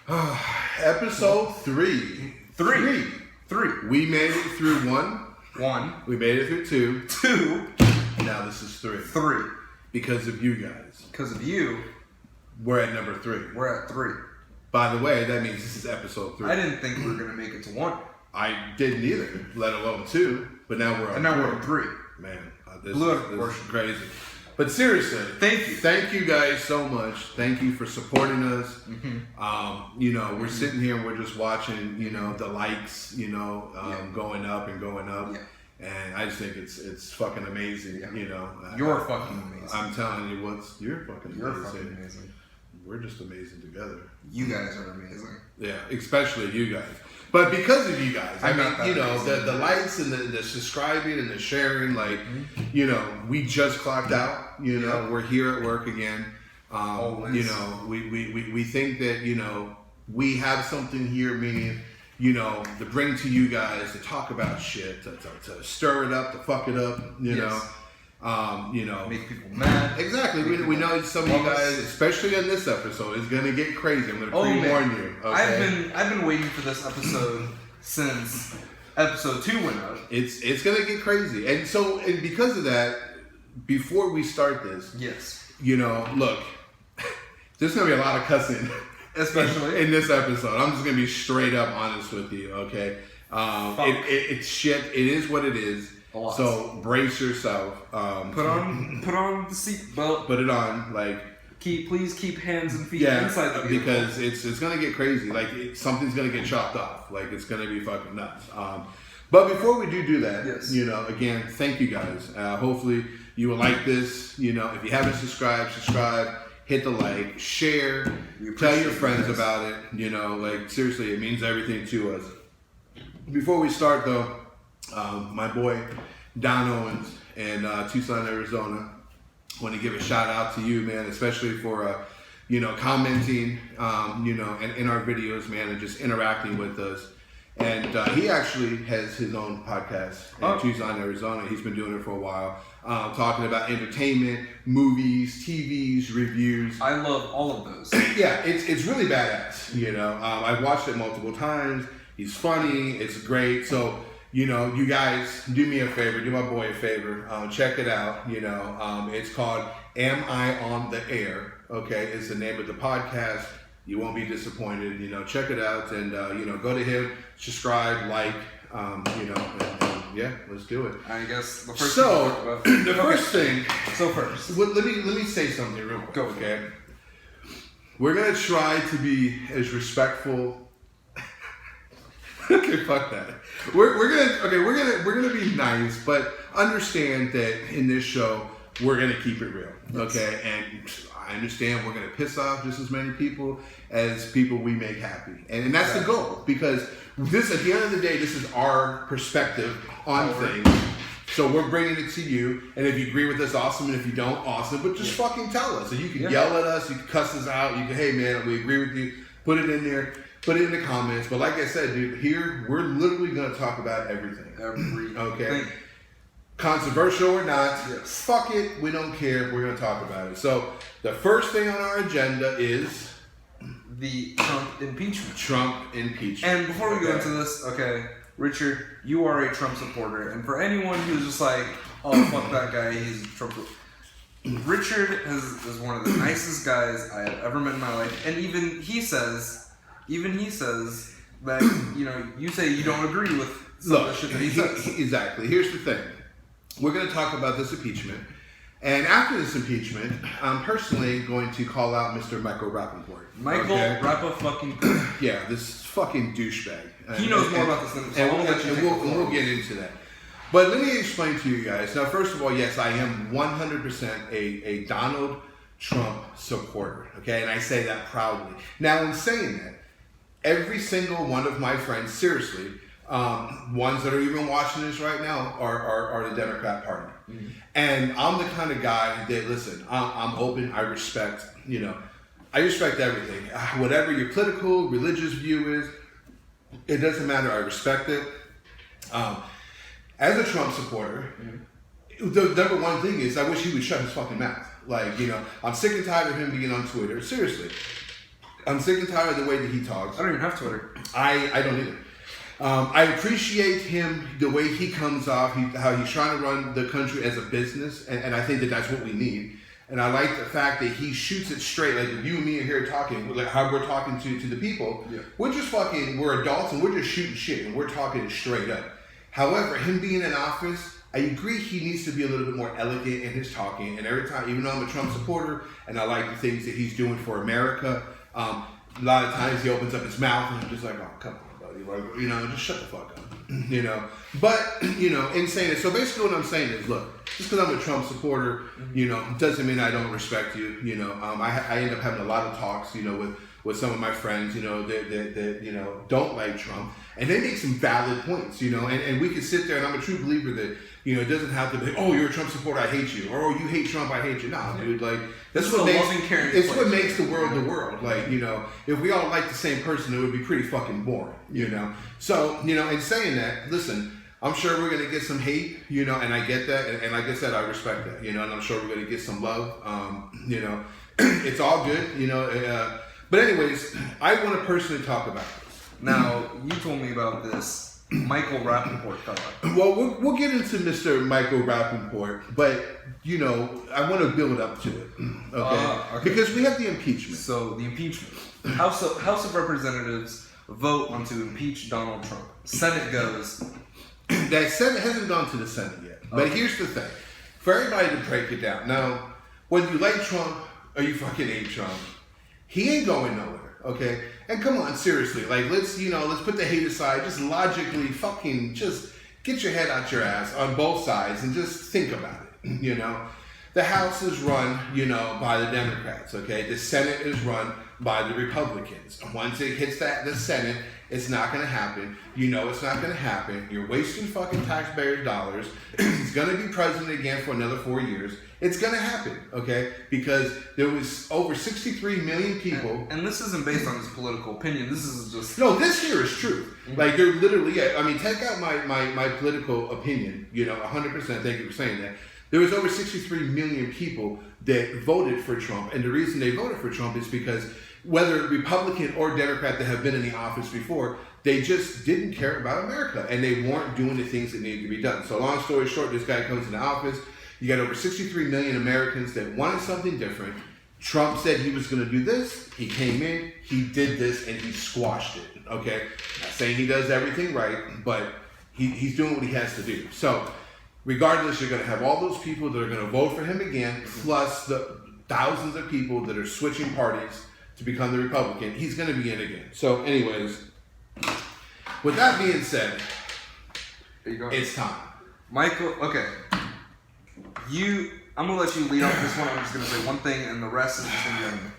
Episode 3. Three. We made it through 1. 1. We made it through 2. 2. Now this is 3. 3. Because of you guys. Because of you, We're at number 3. we're at 3. By the way, that means this is episode 3. I didn't think we were going to make it to 1. I didn't either, let alone 2. But now we're on And now 3. we're at 3. Man, this Blew out of is proportion. crazy. But seriously, Thank you. Thank you guys so much. Thank you for supporting us. Mm-hmm. We're sitting here and we're just watching, the likes, going up and going up. Yeah. And I just think it's fucking amazing, Yeah. You're fucking amazing. I'm telling you, you're fucking You're amazing. fucking amazing. We're just amazing together. You guys are amazing. Yeah, especially you guys. But because of you guys, I'm not that amazing. the likes and the subscribing and the sharing, we just clocked out. We're here at work again. Always. We think that we have something here, meaning to bring to you guys to talk about shit, to stir it up, to fuck it up. Make people mad. Exactly. We know some of you guys, especially in this episode, is gonna get crazy. I'm gonna pre-warn you. Okay? I've been waiting for this episode since episode 2 went out. It's gonna get crazy, and because of that, before we start this, Yes. Look, there's gonna be a lot of cussing, Especially in this episode. I'm just gonna be straight up honest with you. Okay. It's shit. It is what it is. So brace yourself. Put on the seatbelt. Put it on. Please keep hands and feet inside the vehicle. Because it's gonna get crazy. Something's gonna get chopped off. It's gonna be fucking nuts. But before we do that, yes. Again, thank you guys. Hopefully you will like this. If you haven't subscribe. Hit the like, share, tell your friends about it. Seriously, it means everything to us. Before we start though, my boy Don Owens in Tucson, Arizona, want to give a shout out to you, man, especially for commenting, and in our videos, man, and just interacting with us. And he actually has his own podcast in Tucson, Arizona. He's been doing it for a while, talking about entertainment, movies, TVs, reviews. I love all of those. Yeah, it's really badass. I've watched it multiple times. He's funny. It's great. So, you guys, do me a favor, do my boy a favor, check it out. It's called Am I on the Air? Okay, it's the name of the podcast. You won't be disappointed. Check it out and go to him, subscribe, like, and yeah, let's do it. I guess the first thing. So first, let me say something real quick. Go. Okay, we're gonna try to be as respectful. Okay, fuck that. We're gonna be nice, but understand that in this show we're gonna keep it real. Okay, and I understand we're gonna piss off just as many people as people we make happy, and that's the goal. Because this, at the end of the day, this is our perspective on things. So we're bringing it to you, and if you agree with us, awesome, and if you don't, awesome. But just fucking tell us. So you can yell at us, you can cuss us out, you can, hey man, we agree with you. Put it in there. Put it in the comments. But like I said, dude, here we're literally gonna talk about everything. Okay. Controversial or not, fuck it. We don't care. We're gonna talk about it. So the first thing on our agenda is the Trump impeachment. And before we go into this, Richard, you are a Trump supporter, and for anyone who's just like, oh fuck that guy, he's a Trump. Richard is one of the nicest guys I have ever met in my life, and even he says that you say you don't agree with some of the shit that he says. Exactly. Here's the thing: we're going to talk about this impeachment, and after this impeachment, I'm personally going to call out Mr. Michael Rappaport. Rappaport. Yeah, this fucking douchebag. He knows more about this than and we'll get into that. But let me explain to you guys. Now, first of all, yes, I am 100% a Donald Trump supporter. Okay, and I say that proudly. Now, in saying that, every single one of my friends, seriously, ones that are even watching this right now, are the Democrat Party. Mm-hmm. And I'm the kind of guy that, listen, I'm open. I respect, I respect everything. Whatever your political, religious view is, it doesn't matter. I respect it. As a Trump supporter, the number one thing is I wish he would shut his fucking mouth. I'm sick and tired of him being on Twitter. Seriously. I'm sick and tired of the way that he talks. I don't even have Twitter. I don't either. I appreciate him, the way he comes off, how he's trying to run the country as a business, and I think that that's what we need. And I like the fact that he shoots it straight, like if you and me are here talking, like how we're talking to the people, we're just we're adults and we're just shooting shit and we're talking straight up. However, him being in office, I agree he needs to be a little bit more elegant in his talking. And every time, even though I'm a Trump supporter and I like the things that he's doing for America, a lot of times he opens up his mouth and I'm just like, oh, come on, buddy. Like, you know, just shut the fuck up. You know, but, you know, in saying it, so basically what I'm saying is, look, just because I'm a Trump supporter, you know, doesn't mean I don't respect you. You know, I end up having a lot of talks, you know, with some of my friends, you know, that you know, don't like Trump. And they make some valid points, you know, and we can sit there, and I'm a true believer that, you know, it doesn't have to be, oh, you're a Trump supporter, I hate you. Or, oh, you hate Trump, I hate you. Nah, dude, like, that's what makes the world the world. Like, you know, if we all like the same person, it would be pretty fucking boring, you know. So, you know, in saying that, listen, I'm sure we're going to get some hate, you know, and I get that. And like I said, I respect that, you know, and I'm sure we're going to get some love. You know, it's all good, you know. But anyways, I want to personally talk about this. Now, you told me about this Michael Rappaport fella. Well, we'll get into Mr. Michael Rappaport, but, you know, I want to build up to it, okay? Because we have the impeachment. So, the impeachment. House of Representatives vote on to impeach Donald Trump. Senate goes. That Senate hasn't gone to the Senate yet. But here's the thing. For everybody to break it down. Now, whether you like Trump or you fucking hate Trump, he ain't going nowhere, okay? And come on, seriously, like, let's put the hate aside, just logically fucking just get your head out your ass on both sides and just think about it, you know? The House is run, you know, by the Democrats, okay? The Senate is run by the Republicans. Once it hits the Senate, it's not going to happen. You know it's not going to happen. You're wasting fucking taxpayers' dollars. He's going to be president again for another 4 years. It's going to happen, okay? Because there was over 63 million people. And this isn't based on his political opinion. This is just... No, this here is true. Mm-hmm. Like, they're literally... I mean, take out my political opinion, you know, 100%. Thank you for saying that. There was over 63 million people that voted for Trump. And the reason they voted for Trump is because whether Republican or Democrat that have been in the office before, they just didn't care about America. And they weren't doing the things that needed to be done. So long story short, this guy comes into office. You got over 63 million Americans that wanted something different. Trump said he was going to do this. He came in, he did this, and he squashed it. Okay? Not saying he does everything right, but he's doing what he has to do. So regardless, you're going to have all those people that are going to vote for him again, plus the thousands of people that are switching parties to become the Republican. He's going to be in again. So anyways, with that being said, it's time. Michael, okay. I'm going to let you lead off this one. I'm just going to say one thing, and the rest is just going to be on you.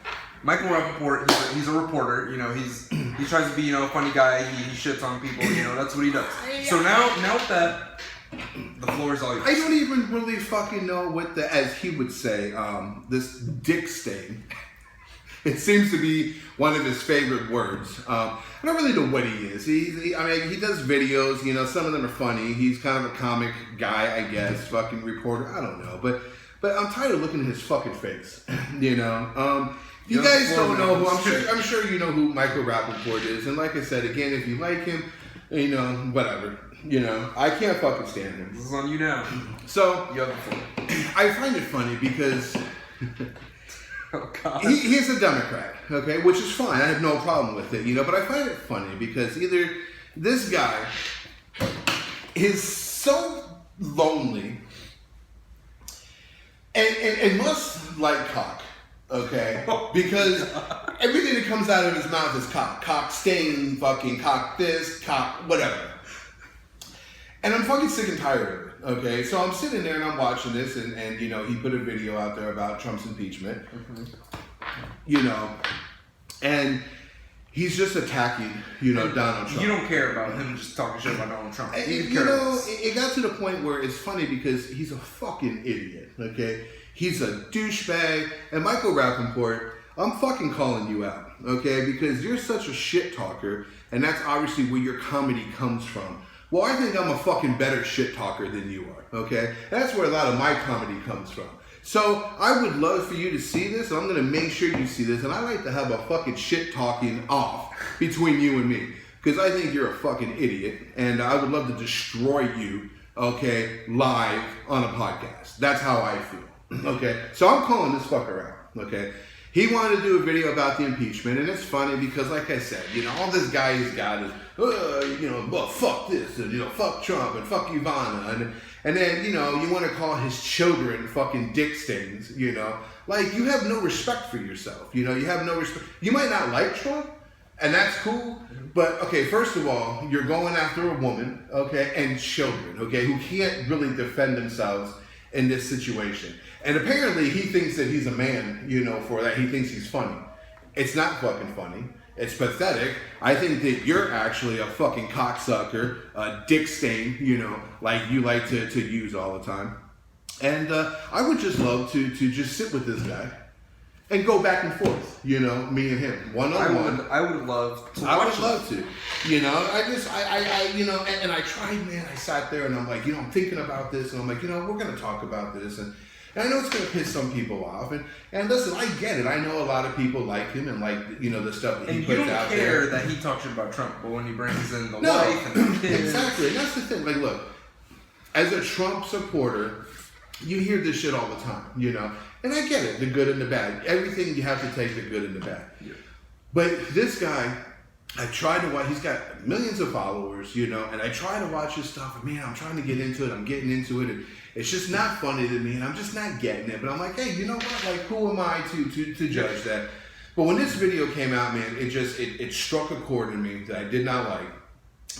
Michael Rappaport, he's a reporter. You know, he tries to be, you know, a funny guy. He shits on people. You know, that's what he does. So now that the floor is all yours. I don't even really fucking know what as he would say, this dick stain. It seems to be one of his favorite words. I don't really know what he is. He does videos, you know, some of them are funny. He's kind of a comic guy, I guess, fucking reporter. I don't know. But I'm tired of looking at his fucking face, you know. You guys don't know who, I'm sure you know who Michael Rappaport is. And like I said, again, if you like him, you know, whatever. You know, I can't fucking stand him. This is on you now. So, you have the floor. I find it funny because... Oh, God. He's a Democrat, okay, which is fine. I have no problem with it, you know. But I find it funny because either this guy is so lonely and must like cock, okay, because everything that comes out of his mouth is cock. Cock stain, fucking cock this, cock whatever. And I'm fucking sick and tired of it. Okay, so I'm sitting there and I'm watching this, and you know, he put a video out there about Trump's impeachment, you know, and he's just attacking, you know, Donald Trump. You don't care about him just talking shit about Donald Trump. You know, it got to the point where it's funny because he's a fucking idiot, okay? He's a douchebag, and Michael Rappaport, I'm fucking calling you out, okay? Because you're such a shit talker, and that's obviously where your comedy comes from. Well, I think I'm a fucking better shit talker than you are, okay? That's where a lot of my comedy comes from. So I would love for you to see this, and I'm gonna make sure you see this. And I like to have a fucking shit talking off between you and me, because I think you're a fucking idiot, and I would love to destroy you, okay, live on a podcast. That's how I feel, okay? So I'm calling this fucker out, okay? He wanted to do a video about the impeachment, and it's funny because, like I said, all this guy has got is, well, fuck this, and, fuck Trump, and fuck Ivana, and then, you want to call his children fucking dick stains, Like, you have no respect for yourself, you have no respect. You might not like Trump, and that's cool, but, okay, first of all, you're going after a woman, okay, and children, okay, who can't really defend themselves in this situation. And apparently he thinks that he's a man, for that. He thinks he's funny. It's not fucking funny. It's pathetic. I think that you're actually a fucking cocksucker, a dick stain, like you like to use all the time. And I would just love to just sit with this guy and go back and forth, me and him, one-on-one. I would love to. I would love to. And I tried, man. I sat there and I'm like, I'm thinking about this, and I'm like, we're going to talk about this, and I know it's going to piss some people off, and listen, I get it. I know a lot of people like him and like, the stuff that he puts out there. And you don't care that he talks about Trump, but when he brings in the wife and the kids. Exactly. And that's the thing. Like, look, as a Trump supporter, you hear this shit all the time, And I get it, the good and the bad. Everything you have to take the good and the bad. Yeah. But this guy, I tried to watch, he's got millions of followers, and I try to watch his stuff, and man, I'm trying to get into it, I'm getting into it, and it's just not funny to me, and I'm just not getting it. But I'm like, hey, you know what? Like, who am I to judge that? But when this video came out, man, it struck a chord in me that I did not like.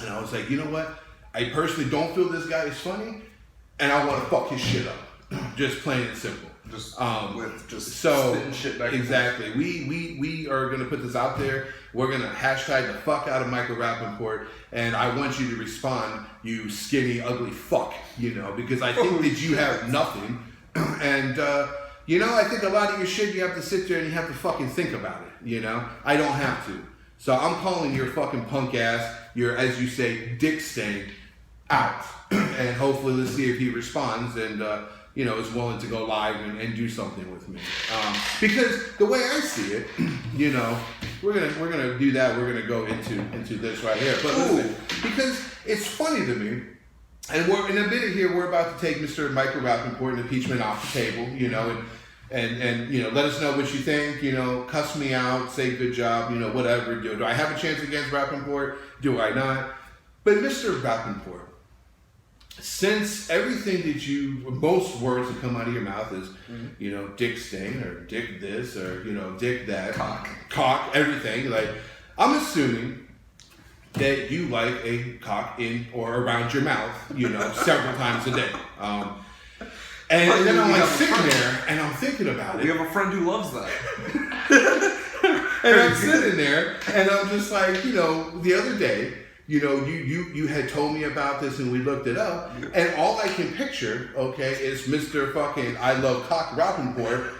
And I was like, you know what? I personally don't feel this guy is funny, and I want to fuck his shit up. Just plain and simple. Spitting shit back. Exactly. We are gonna put this out there. We're gonna hashtag the fuck out of Michael Rappaport, and I want you to respond, you skinny, ugly fuck, because I think that you have nothing, and I think a lot of your shit you have to sit there and you have to fucking think about it. I don't have to. So I'm calling your fucking punk ass, your, as you say, dick stain, out, and hopefully let's see if he responds and. Is willing to go live and do something with me. Because the way I see it, we're gonna do that. We're gonna go into this right here. But listen, because it's funny to me, and we're in a minute here. We're about to take Mr. Michael Rappaport and impeachment off the table. And let us know what you think. Cuss me out, say good job. Whatever. Do I have a chance against Rappaport? Do I not? But Mr. Rappaport. Since everything that most words that come out of your mouth is, dick stain or dick this or, dick that. Cock, everything. Like, I'm assuming that you like a cock in or around your mouth, several times a day. And then I'm like sitting there and I'm thinking about it. We have a friend who loves that. And I'm sitting there and I'm just like, the other day, you had told me about this and we looked it up, and all I can picture, is Mr. fucking I love cock Rappaport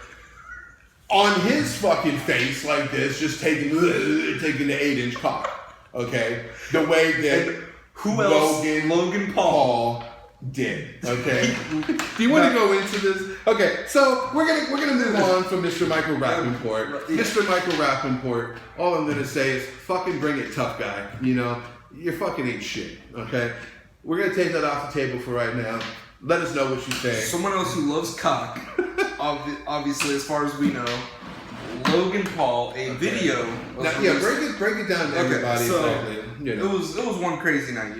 on his fucking face like this, just taking the 8-inch cock, the way that Logan Paul did, Do you want to go into this? Okay, so we're gonna move on from Mr. Michael Rappaport. Mr. Michael Rappaport, all I'm gonna say is fucking bring it, tough guy. You fucking ain't shit, okay? We're going to take that off the table for right now. Let us know what you think. Someone else who loves cock, obviously, as far as we know, Logan Paul, a video. Now, break it down to everybody. So exactly. It was one crazy night,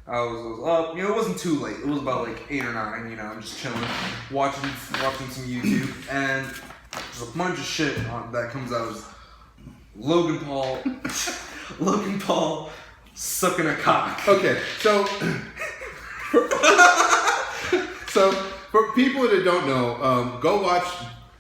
I was up. It wasn't too late. It was about like 8 or 9. I'm just chilling, watching some YouTube, and there's a bunch of shit that comes out of Logan Paul. Sucking a cock. Okay, so for people that don't know, go watch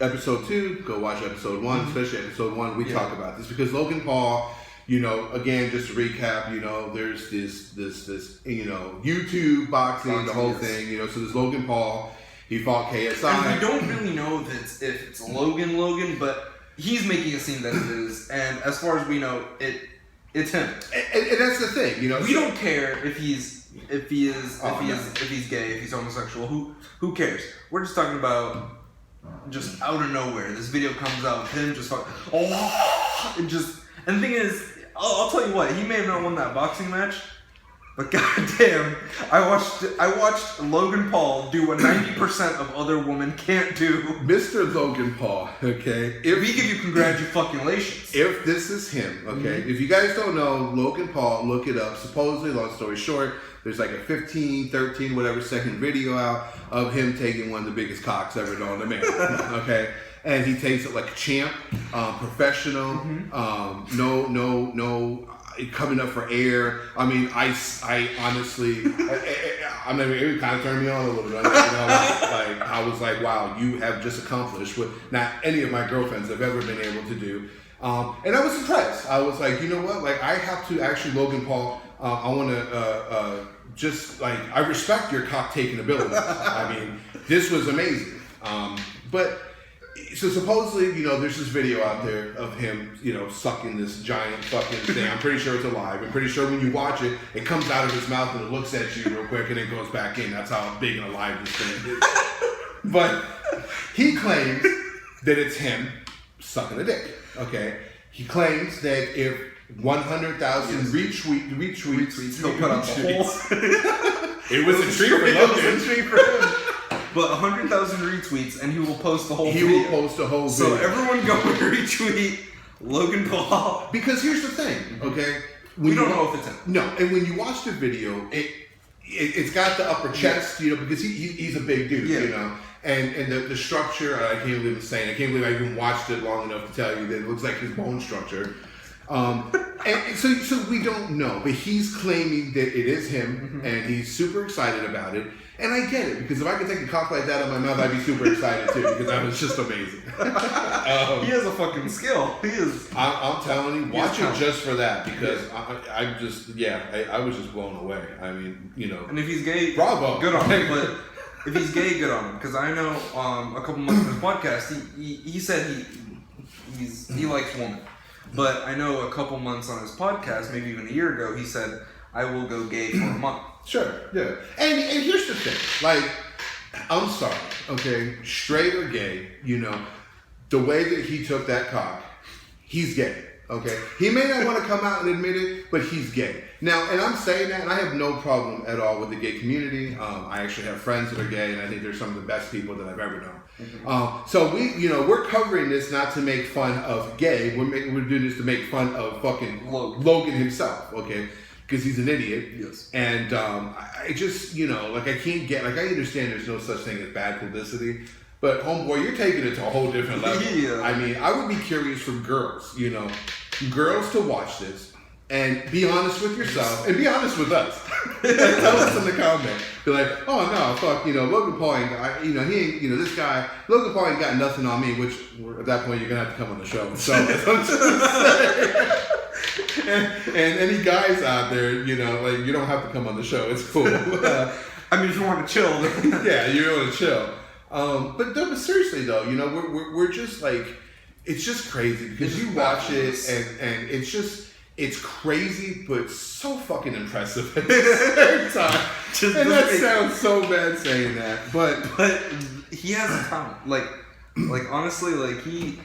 episode 2, go watch episode 1, especially episode 1. We talk about this because Logan Paul, again, just to recap, there's this YouTube boxing, the whole thing, so there's Logan Paul. He fought KSI. And we don't really know if it's Logan, but he's making it seem that it is. And as far as we know, it's him. And that's the thing, We don't care if he's gay, if he's homosexual. Who cares? We're just talking about just out of nowhere, this video comes out of him just fucking, and the thing is, I'll tell you what, he may have not won that boxing match, but goddamn, I watched Logan Paul do what 90% of other women can't do. Mr. Logan Paul, okay? If we give you congratulations. If this is him, okay? If you guys don't know, Logan Paul, look it up. Supposedly, long story short, there's like a 15, 13, whatever second video out of him taking one of the biggest cocks ever known to man, okay? And he takes it like a champ, professional, no, coming up for air. I mean, I honestly, I mean, it kind of turned me on a little bit. Like, I was like, wow, you have just accomplished what not any of my girlfriends have ever been able to do. And I was impressed. I was like, you know what? Like, I have to actually, Logan Paul, I want to just like, I respect your cock taking ability. I mean, this was amazing. But so supposedly, you know, there's this video out there of him, you know, sucking this giant fucking thing. I'm pretty sure it's alive. I'm pretty sure when you watch it, it comes out of his mouth and it looks at you real quick and it goes back in. That's how big and alive this thing is. But he claims that it's him sucking a dick. Okay, he claims that if 100,000 retweets, he'll put up the whole. It was a treat for Logan. It was a treat for him. But 100,000 retweets, and he will post the whole video. He will post the whole video. So everyone go and retweet Logan Paul. Because here's the thing, okay? We don't know if it's him. No, and when you watch the video, it's got the upper chest, you know, because he's a big dude, you know. And the structure, I can't believe I'm saying, I can't believe I even watched it long enough to tell you that it looks like his bone structure. And so we don't know, but he's claiming that it is him, and he's super excited about it. And I get it, because if I could take a cock like that out of my mouth, I'd be super excited too, because that was just amazing. He has a fucking skill. He is. I'm telling you, watch it just for that, because I was just blown away. I mean, you know. And if he's gay, bravo, good on him. But if he's gay, good on him. Because I know a couple months in his podcast, he said he likes women. But I know a couple months on his podcast, maybe even a year ago, he said, I will go gay for a month. Sure, yeah. And here's the thing. Like, I'm sorry, okay? Straight or gay, you know, the way that he took that cock, he's gay, okay? He may not want to come out and admit it, but he's gay. Now, and I'm saying that, and I have no problem at all with the gay community. I actually have friends that are gay, and I think they're some of the best people that I've ever known. So we're covering this not to make fun of gay. We're doing this to make fun of fucking Logan himself, okay? Because he's an idiot. Yes. And I just, you know, like I can't get, like I understand there's no such thing as bad publicity, but homeboy, you're taking it to a whole different level. Yeah. I mean, I would be curious for girls, you know, girls to watch this and be honest with yourself and be honest with us. Tell us in the comment. Be like, oh no, fuck, you know, Logan Paul ain't, you know, he ain't, you know, this guy, Logan Paul ain't got nothing on me, which at that point you're going to have to come on the show. So, and any guys out there, you know, like, you don't have to come on the show. It's cool. I mean, if you want to chill. Yeah, you want to chill. But seriously though, you know, we're just like, it's just crazy because you watch it and it's just, it's crazy, but so fucking impressive at the same time. And that sounds so bad saying that, but he has a talent. Like honestly, like he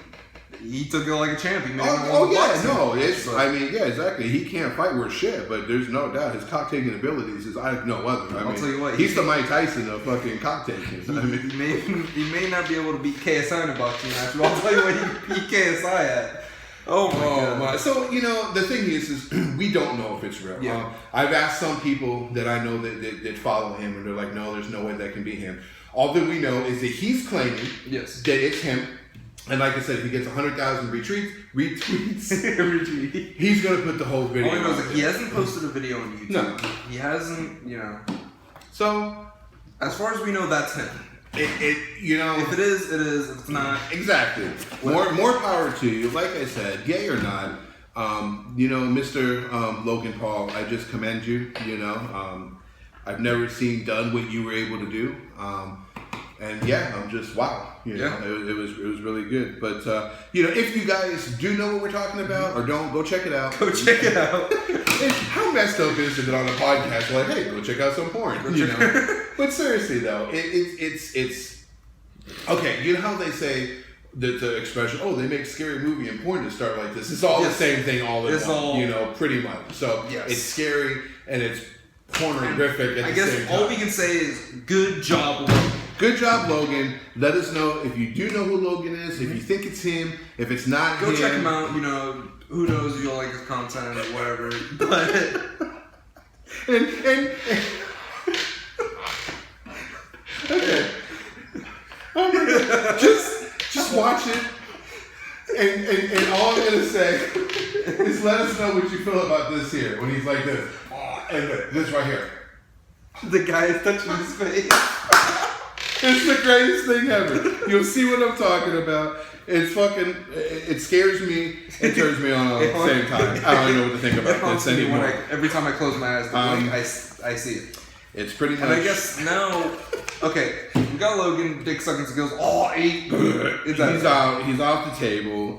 took it like a champ. He made I mean, yeah, exactly. He can't fight worth shit, but there's no doubt his cock taking abilities is I have no other. I'll tell you what, he's the Mike Tyson of fucking cock taking. I mean, he may not be able to beat KSI in a boxing match, but I'll tell you what he beat KSI at. Oh my God. So, you know, the thing is we don't know if it's real. Yeah. I've asked some people that I know that follow him, and they're like, no, there's no way that can be him. All that we know is that he's claiming that it's him. And like I said, if he gets 100,000 retweets, he's going to put the whole video. All I know is that he hasn't posted a video on YouTube. No. He hasn't, you know. So, as far as we know, that's him. You know, if it is, it is. If it's not, exactly. More power to you. Like I said, gay or not, you know, Mr. Logan Paul, I just commend you. You know, I've never seen done what you were able to do. And yeah, I'm just wow. You know, it was really good. But you know, if you guys do know what we're talking about or don't, go check it out. Go check it out. How messed up is it that on a podcast we're like, hey, go check out some porn? You know. But seriously though, it's Okay, you know how they say the expression, "Oh, they make scary movie and porn to start like this." It's all the same thing, all in one. You know, pretty much. So it's scary and it's pornographic at the same time. All we can say is good job, Logan. Good job, Logan. Let us know if you do know who Logan is. If you think it's him. If it's not him, go check him out. You know, who knows if you'll like his content or whatever. But and okay. Oh my God. Just watch it. And all I'm gonna say is let us know what you feel about this here when he's like this. And this right here. The guy is touching his face. It's the greatest thing ever. You'll see what I'm talking about. It's fucking. It scares me. It turns me on at the same time. I don't even know what to think about this anymore. Every time I close my eyes, I see it. It's pretty much. And I guess now, okay, we got Logan, dick sucking skills. Oh, he's out. He's off the table.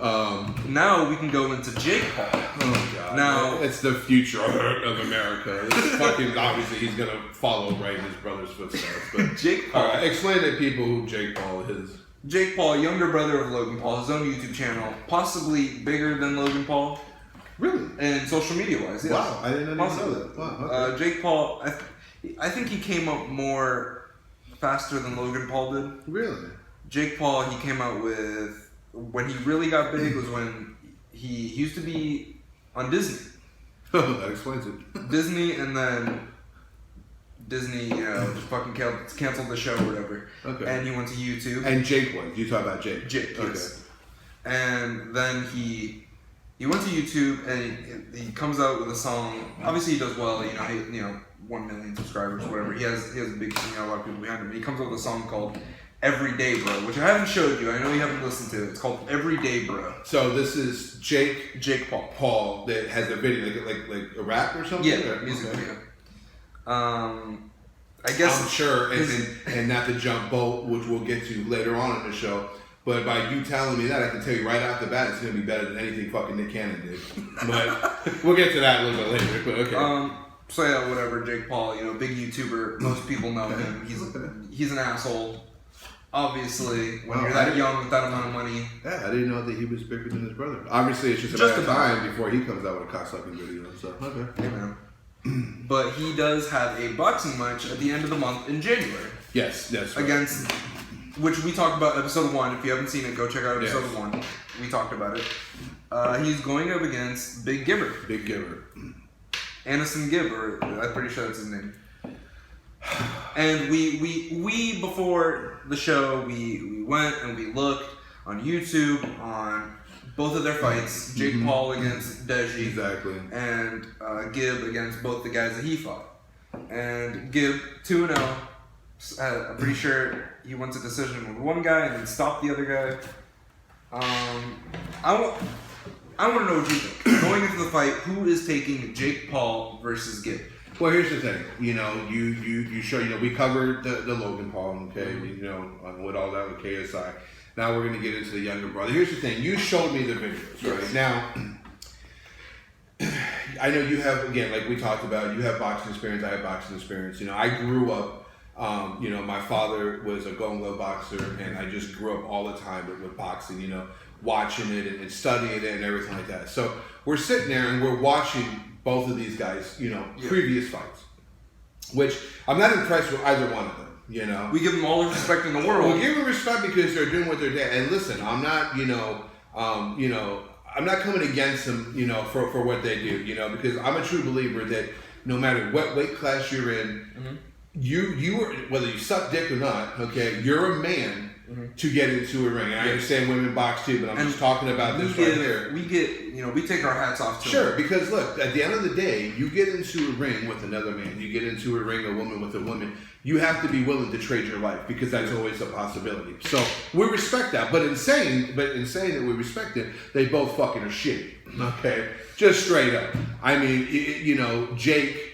Now we can go into Jake Paul. Oh God! Now it's the future of America. It's fucking obviously he's gonna follow right in his brother's footsteps. But Jake Paul. Explain to people who Jake Paul is. Jake Paul, younger brother of Logan Paul, his own YouTube channel, possibly bigger than Logan Paul. Really? And social media wise, yes. Wow, I didn't know that. Wow. Okay. Jake Paul, I think he came up more faster than Logan Paul did. Really? Jake Paul, he came out with, when he really got big was when he used to be on Disney. Oh, that explains it. Disney, and then Disney, you know, just fucking canceled the show or whatever. Okay. And he went to YouTube. And Jake was. You talk about Jake. Jake, okay. Yes. And then he went to YouTube and he comes out with a song. Obviously, he does well. You know, 1 million subscribers, whatever. He has a big, a lot of people behind him. But he comes out with a song called "Everyday Bro," which I haven't showed you. I know you haven't listened to it. It's called "Everyday Bro." So this is Jake Paul. Paul that has a video, like a rap or something. Yeah, music video. I guess I'm sure, and not to jump boat, which we'll get to later on in the show. But by you telling me that, I can tell you right off the bat, it's going to be better than anything fucking Nick Cannon did. But we'll get to that a little bit later. But okay. So yeah, whatever. Jake Paul, you know, big YouTuber. Most people know him. He's an asshole. Obviously, when you're that young with that amount of money. Yeah, I didn't know that he was bigger than his brother. Obviously, it's just a matter of time before he comes out with a cock-sucking video. So okay. Hey man. But he does have a boxing match at the end of the month in January. Yes, that's right. Against, which we talked about episode 1. If you haven't seen it, go check out episode 1. We talked about it. He's going up against Big Gibber. Big Gibber. Anderson Gibber. I'm pretty sure that's his name. And we before the show, we went and we looked on YouTube on both of their fights, Jake Paul against Deji. Exactly. And Gib against both the guys that he fought. And Gib, 2-0. I'm pretty sure he went to decision with one guy and then stopped the other guy. I want to know what you think. Going into the fight, who is taking Jake Paul versus Gib? Well, here's the thing. You know, you show. You know, we covered the Logan Paul. Okay, you know, with all that with KSI. Now we're going to get into the younger brother. Here's the thing. You showed me the videos, right? Now, I know you have, again, like we talked about, you have boxing experience, I have boxing experience. You know, I grew up, you know, my father was a Golden Glove boxer, and I just grew up all the time with boxing, you know, watching it and studying it and everything like that. So we're sitting there and we're watching both of these guys, you know, previous fights, which I'm not impressed with either one of them. You know, we give them all the respect in the world. We give them respect because they're doing what they're doing. And listen, I'm not, you know, I'm not coming against them, you know, for what they do, you know, because I'm a true believer that no matter what weight class you're in, you are, whether you suck dick or not, okay, you're a man to get into a ring. And I understand women box too, but I'm just talking about this right here. We get, you know, we take our hats off to Sure, because look, at the end of the day, you get into a ring with another man, you get into a ring, a woman with a woman, you have to be willing to trade your life because that's always a possibility. So we respect that, but in saying that we respect it, they both fucking are shitty. Okay, just straight up. I mean, you know, Jake.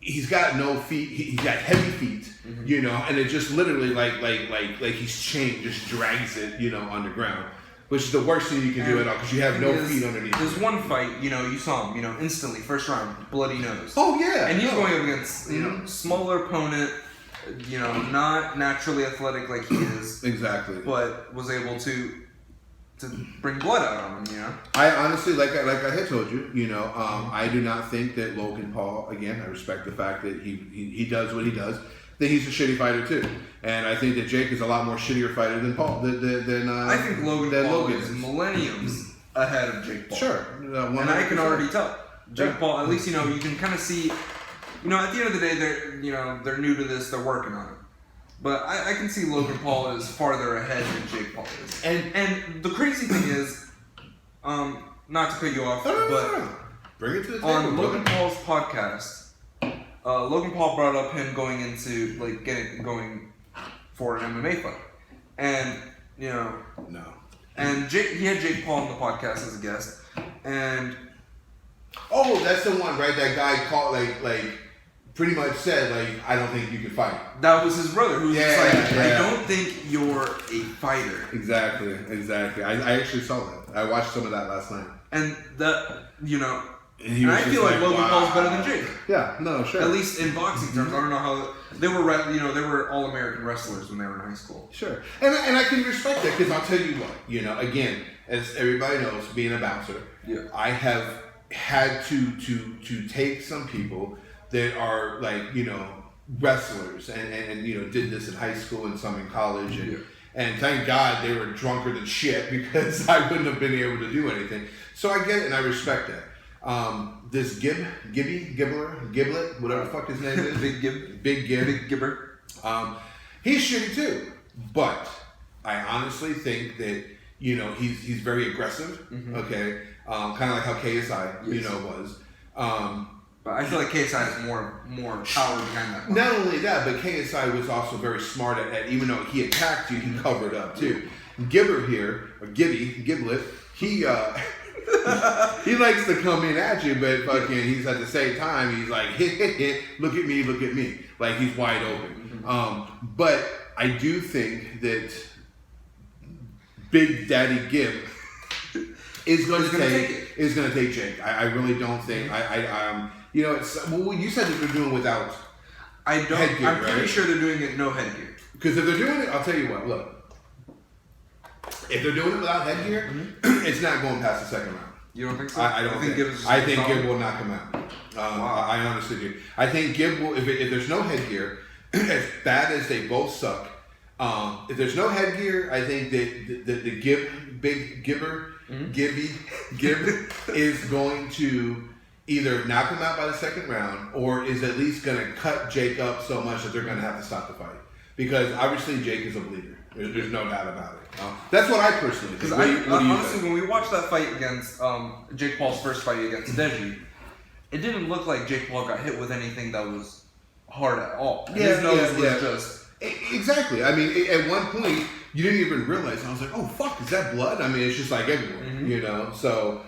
He's got no feet. He's got heavy feet, you know, and it just literally like he's chained, just drags it, you know, on the ground, which is the worst thing you can do at all because you have no feet underneath. There's one fight, you know, you saw him, you know, instantly first round, bloody nose. Oh yeah, and he's going up against you know smaller opponent, not naturally athletic like he is. Exactly. But was able to bring blood out on him, I honestly, like I had told you, I do not think that Logan Paul, again, I respect the fact that he does what he does, that he's a shitty fighter too. And I think that Jake is a lot more shittier fighter than Paul. I think Logan Paul is millenniums ahead of Jake Paul. Sure. And I can already tell. Jake Paul, at least, you can kind of see, at the end of the day, they're new to this, they're working on it. But I can see Logan Paul is farther ahead than Jake Paul is. And the crazy thing is, not to cut you off, but bring it to the table. On Logan Paul's podcast, Logan Paul brought up him going into going for an MMA fight, and no, and he had Jake Paul on the podcast as a guest, and that's the one, right? That guy called pretty much said, I don't think you can fight. That was his brother, who was I don't think you're a fighter. Exactly. I actually saw that. I watched some of that last night. And that, and I feel like Logan Paul's better than Jake. Yeah, no, sure. At least in boxing terms. I don't know how they were all-American wrestlers when they were in high school. Sure. And I can respect that, because I'll tell you what, again, as everybody knows, being a bouncer, I have had to take some people that are wrestlers and did this in high school and some in college and thank God they were drunker than shit, because I wouldn't have been able to do anything. So I get it and I respect that. This Giblet, whatever the fuck his name is, Big Gibber. He's shitty too, but I honestly think that he's very aggressive. Okay, kind of like how KSI was. But I feel like KSI has more power behind that. Not only that, but KSI was also very smart at even though he attacked you, he covered up too. Gibber here, or Giblet, he he likes to come in at you, but fucking he's at the same time he's like hit, look at me, like he's wide open. But I do think that Big Daddy Gib is going to take Jake. I really don't think it's you said that they're doing without. Headgear, I'm pretty sure they're doing it no headgear. Because if they're doing it, I'll tell you what. Look, if they're doing it without headgear, it's not going past the second round. You don't think so? I don't think. I think Gib will knock him out. Wow. I honestly do. I think Gib will. If there's no headgear, as bad as they both suck, if there's no headgear, I think that the Gib is going to either knock him out by the second round, or is at least going to cut Jake up so much that they're going to have to stop the fight. Because obviously Jake is a bleeder. There's no doubt about it. That's what I personally think. Honestly, when we watched that fight against Jake Paul's first fight against Deji, it didn't look like Jake Paul got hit with anything that was hard at all. His nose was just... Exactly. I mean, at one point, you didn't even realize. I was like, oh, fuck, is that blood? I mean, it's just like everywhere, So...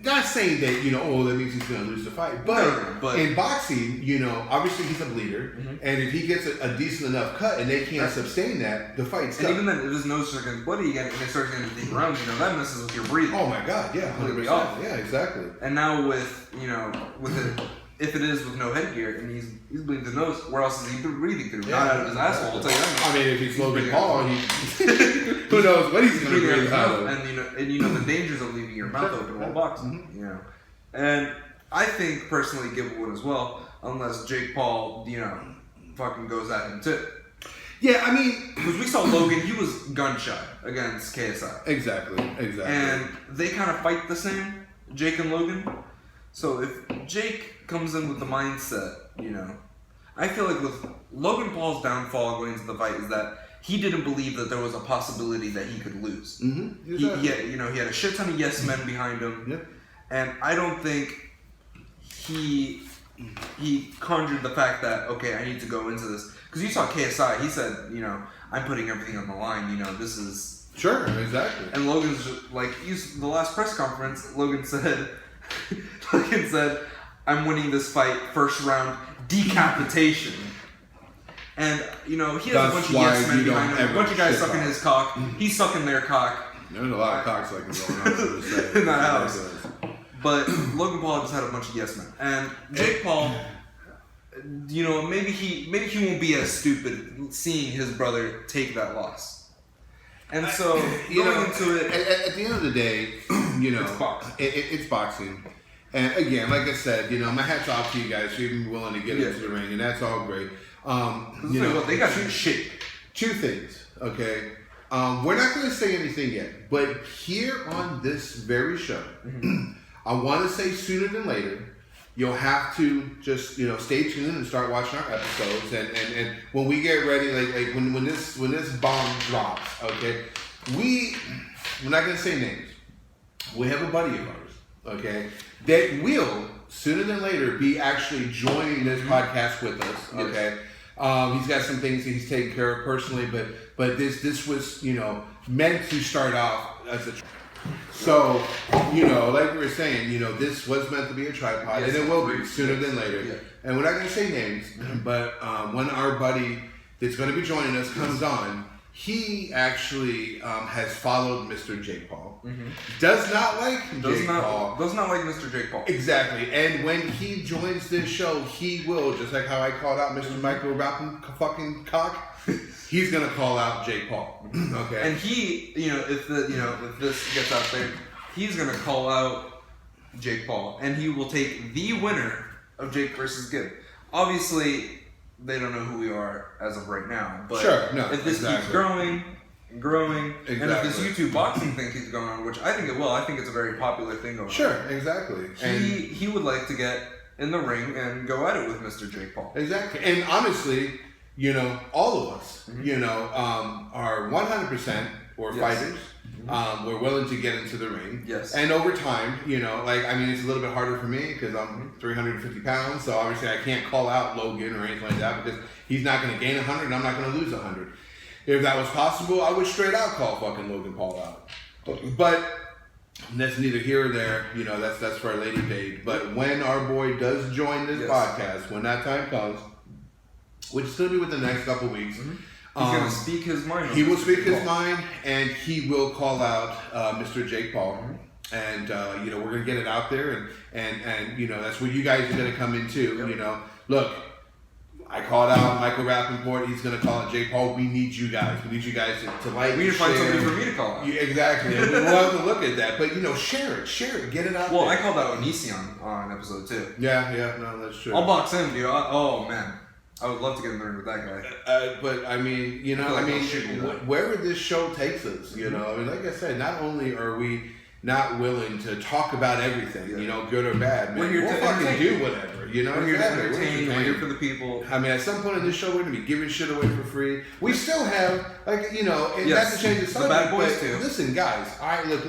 Not saying that, that means he's going to lose the fight. But in boxing, obviously he's a bleeder. And if he gets a decent enough cut and they can't sustain that, the fight's done. And even then, if his nose starts getting bloody again and it starts getting deep around, that messes with your breathing. Oh my God, yeah, 100%. Yeah, exactly. And now with it, if it is with no headgear and he's bleeding the nose, where else is he breathing through? Not out of his asshole, I'll tell you that. I mean, if he's Logan Paul, who knows what he's going to breathe out of. And the dangers of leaving your mouth open while boxing. And I think personally Gib would as well, unless Jake Paul, fucking goes at him too. Yeah, I mean, because we saw Logan, he was gun shy against KSI. Exactly. And they kind of fight the same, Jake and Logan. So if Jake comes in with the mindset, I feel like with Logan Paul's downfall going into the fight is that he didn't believe that there was a possibility that he could lose. He had a shit ton of yes men behind him, and I don't think he conjured the fact that I need to go into this, because you saw KSI. He said, I'm putting everything on the line. This is sure, exactly. And Logan's just, the last press conference. Logan said, I'm winning this fight first round decapitation. And, he has a bunch of yes men behind him. A bunch of guys sucking his cock. He's sucking their cock. There's a lot of cock sucking going on in that house. But Logan Paul just had a bunch of yes men. And Jake Paul, you know, maybe he won't be as stupid seeing his brother take that loss. And so going into it, at the end of the day, you know, it's boxing. And again, like I said, you know, my hat's off to you guys for even willing to get into the ring, and that's all great. You know, they got some shit. Two things, okay? We're not going to say anything yet, but here on this very show, I want to say sooner than later, you'll have to just, you know, stay tuned and start watching our episodes. And when we get ready, like when this bomb drops, okay, we're not going to say names. We have a buddy of ours, okay, that will sooner than later be actually joining this podcast with us, okay. He's got some things that he's taking care of personally, but this was, you know, meant to start off as a. So, you know, like we were saying, you know, this was meant to be a tripod, and it will be sooner than later. Yeah. And we're not going to say names, but when our buddy that's going to be joining us comes on, he actually has followed Mr. Jake Paul. Does not like Jake Paul. Does not like Mr. Jake Paul. Exactly. And when he joins this show, he will, just like how I called out Mr. Michael Rapping fucking cock, he's gonna call out Jake Paul. Okay. And he, you know, if this gets out there, he's gonna call out Jake Paul, and he will take the winner of Jake versus Gibb. Obviously, they don't know who we are as of right now, but if this keeps growing and growing, and if this YouTube boxing thing keeps going on, which I think it will, I think it's a very popular thing going on. Exactly. He would like to get in the ring and go at it with Mr. Jake Paul. Exactly. And honestly, you know, all of us, you know, are 100% fighters. We're willing to get into the ring. Yes. And over time, you know, like, I mean, it's a little bit harder for me because I'm 350 pounds. So obviously I can't call out Logan or anything like that because he's not going to gain 100 and I'm not going to lose 100. If that was possible, I would straight out call fucking Logan Paul out. But that's neither here or there. You know, that's for our lady babe. But when our boy does join this podcast, when that time comes, which is going to be within the next couple weeks, he's going to speak his mind. He will speak his mind, and he will call out Mr. Jake Paul. And, you know, we're going to get it out there. And you know, that's where you guys are going to come in, too. You know, look, I called out Michael Rappaport. He's going to call out Jake Paul. We need you guys. We need you guys to like We need to find somebody for me to call out. Yeah, exactly. And we'll have to look at that. But, you know, share it. Get it out there. Well, I called out Onision on episode 2. Yeah, no, that's true. I'll box him, dude. Oh, man. I would love to get in the ring with that guy. But I mean, you know, wherever this show takes us, you know, I mean, like I said, not only are we not willing to talk about everything, you know, good or bad, man, we'll fucking do whatever, you know. We're here to entertain. We're here for the people. I mean, at some point in this show, we're gonna be giving shit away for free. We still have, like, you know, and not to change the subject, bad boys too. Listen, guys,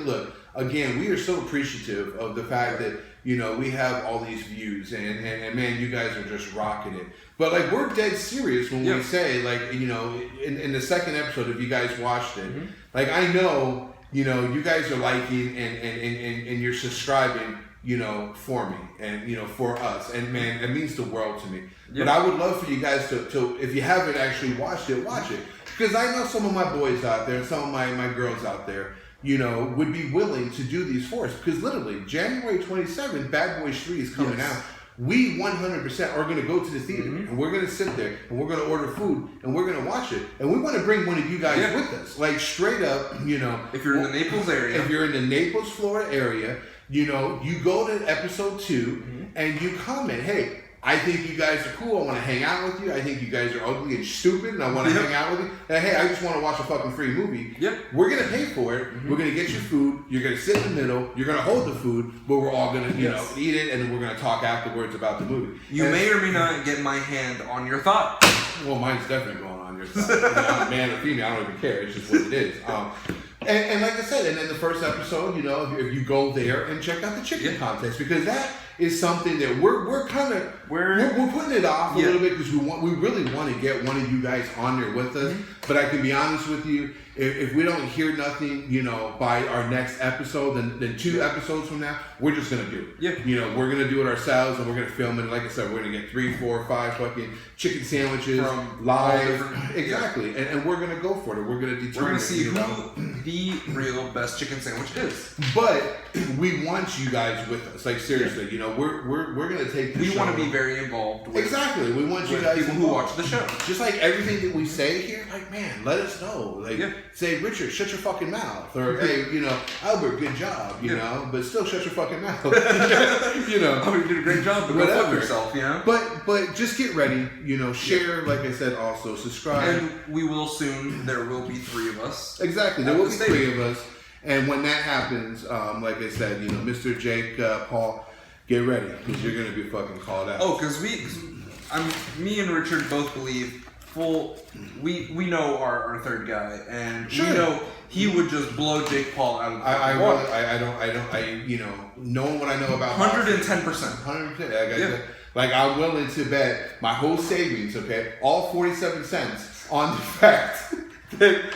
look. Again, we are so appreciative of the fact that, you know, we have all these views and man, you guys are just rocking it. But, like, we're dead serious when we say, like, you know, in the second episode, if you guys watched it, like, I know, you know, you guys are liking and you're subscribing, you know, for me and, you know, for us. And, man, it means the world to me. But I would love for you guys to, if you haven't actually watched it, watch it. Because I know some of my boys out there and some of my girls out there, you know, would be willing to do these for us. Because literally, January 27th, Bad Boys 3 is coming out. We 100% are going to go to the theater and we're going to sit there and we're going to order food and we're going to watch it. And we want to bring one of you guys with us. Like, straight up, you know. If you're in the Naples area. If you're in the Naples, Florida area, you know, you go to episode 2 and you comment, hey, I think you guys are cool. I want to hang out with you. I think you guys are ugly and stupid, and I want to hang out with you. And hey, I just want to watch a fucking free movie. We're going to pay for it. We're going to get your food. You're going to sit in the middle. You're going to hold the food, but we're all going to, you know, eat it, and then we're going to talk afterwards about the movie. You may or may not get my hand on your thought. Well, mine's definitely going on your thought. You know, I'm a man or female, I don't even care. It's just what it is. And like I said, and in the first episode, you know, if you go there and check out the chicken contest, because that is something that we're putting it off a little bit because we really want to get one of you guys on there with us. But I can be honest with you, if we don't hear nothing, you know, by our next episode, then 2 episodes from now, we're just gonna do it. You know, we're gonna do it ourselves and we're gonna film it. Like I said, we're gonna get 3, 4, 5 fucking chicken sandwiches from live. Exactly, and we're gonna go for it. We're gonna determine. We're gonna see who the real best chicken sandwich is. But we want you guys with us. Like, seriously, you know, know, we're gonna take the show. We want to be very involved with exactly. We want you guys people who watch the show. Just like everything that we say here, like, man, let us know. Like, say, Richard, shut your fucking mouth, or hey, you know, Albert, good job, you know, but still shut your fucking mouth. You know, Albert, you did a great job, but go fuck yourself, you know. But just get ready, you know, share, like I said, also subscribe, and we will soon. There will be 3 of us. Exactly, there will be 3 of us. And when that happens, like I said, you know, Mr. Jake Paul, get ready because you're gonna be fucking called out. Oh, because me and Richard both believe we know our third guy, and we know he would just blow Jake Paul out of the water. I you know, knowing what I know about 110%. 100%. Like I'm willing to bet my whole savings, okay, all 47 cents on the fact that.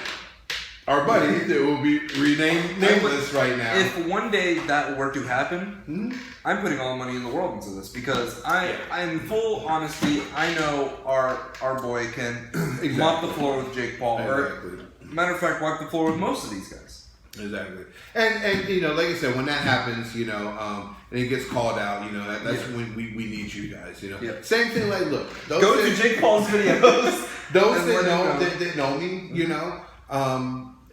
Our buddy that will be renamed nameless right now. If one day that were to happen, I'm putting all the money in the world into this because I'm full honesty. I know our boy can mop the floor with Jake Paul, or matter of fact, wipe the floor with most of these guys. Exactly, and you know, like I said, when that happens, you know, and he gets called out, you know, that's when we need you guys, you know. Same thing, like, look, go to Jake Paul's videos. Those that know me, you know,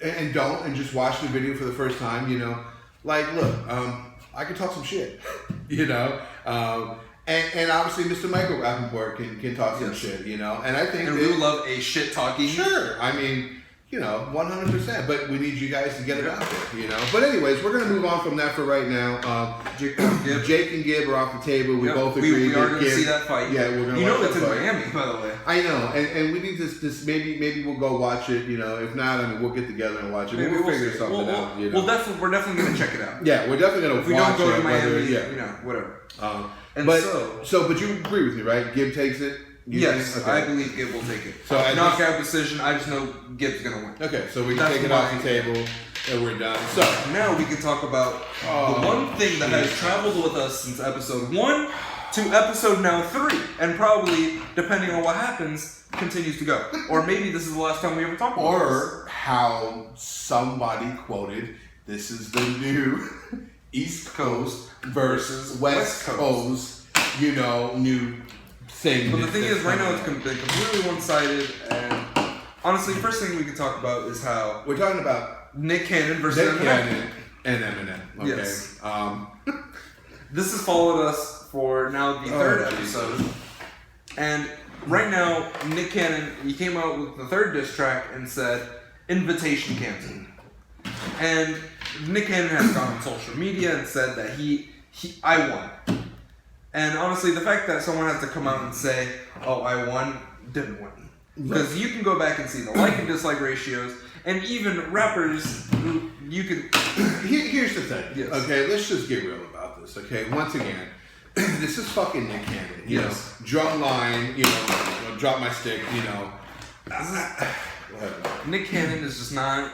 and don't, and just watch the video for the first time, you know, like, look, I can talk some shit, you know, and obviously Mr. Michael Rappaport can talk some shit, you know, and I think and we love a shit talking. Sure, I mean, you know, 100%, but we need you guys to get it out there, you know. But anyways, we're gonna move on from that for right now. Jake and Gib are off the table. We both agree. We are gonna see that fight. Yeah, we're gonna. You know it's in Miami, by the way. I know, and we need this. Maybe we'll go watch it. You know, if not, I mean, we'll get together and watch it. Maybe we'll figure something out. You know? We're definitely gonna check it out. Yeah, we're definitely gonna. If we don't go to Miami, you know, whatever. But you agree with me, right? Gib takes it. Yes, okay. I believe Gib will take it. So knockout decision. I just know Gib's gonna win. Okay, so we can take it off the table, and we're done. So now we can talk about the one thing that has traveled with us since episode 1 to episode now 3, and probably, depending on what happens, continues to go. Or maybe this is the last time we ever talk about this. Or how somebody quoted, "This is the new East Coast versus West Coast." You know, new. But the thing is, right now it's been completely one-sided, and honestly, first thing we can talk about is how we're talking about Nick Cannon versus Eminem. And Eminem. Okay. Yes. This has followed us for now the 3rd episode, and right now Nick Cannon, he came out with the 3rd diss track and said invitation canceled, and Nick Cannon has gone on social media and said that I won. And honestly, the fact that someone has to come out and say, "Oh, I won," didn't win. Because you can go back and see the like and dislike ratios, and even rappers, you can... Here's the thing, okay? Let's just get real about this, okay? Once again, this is fucking Nick Cannon, you know? Drum line, you know, drop my stick, you know. Nick Cannon is just not...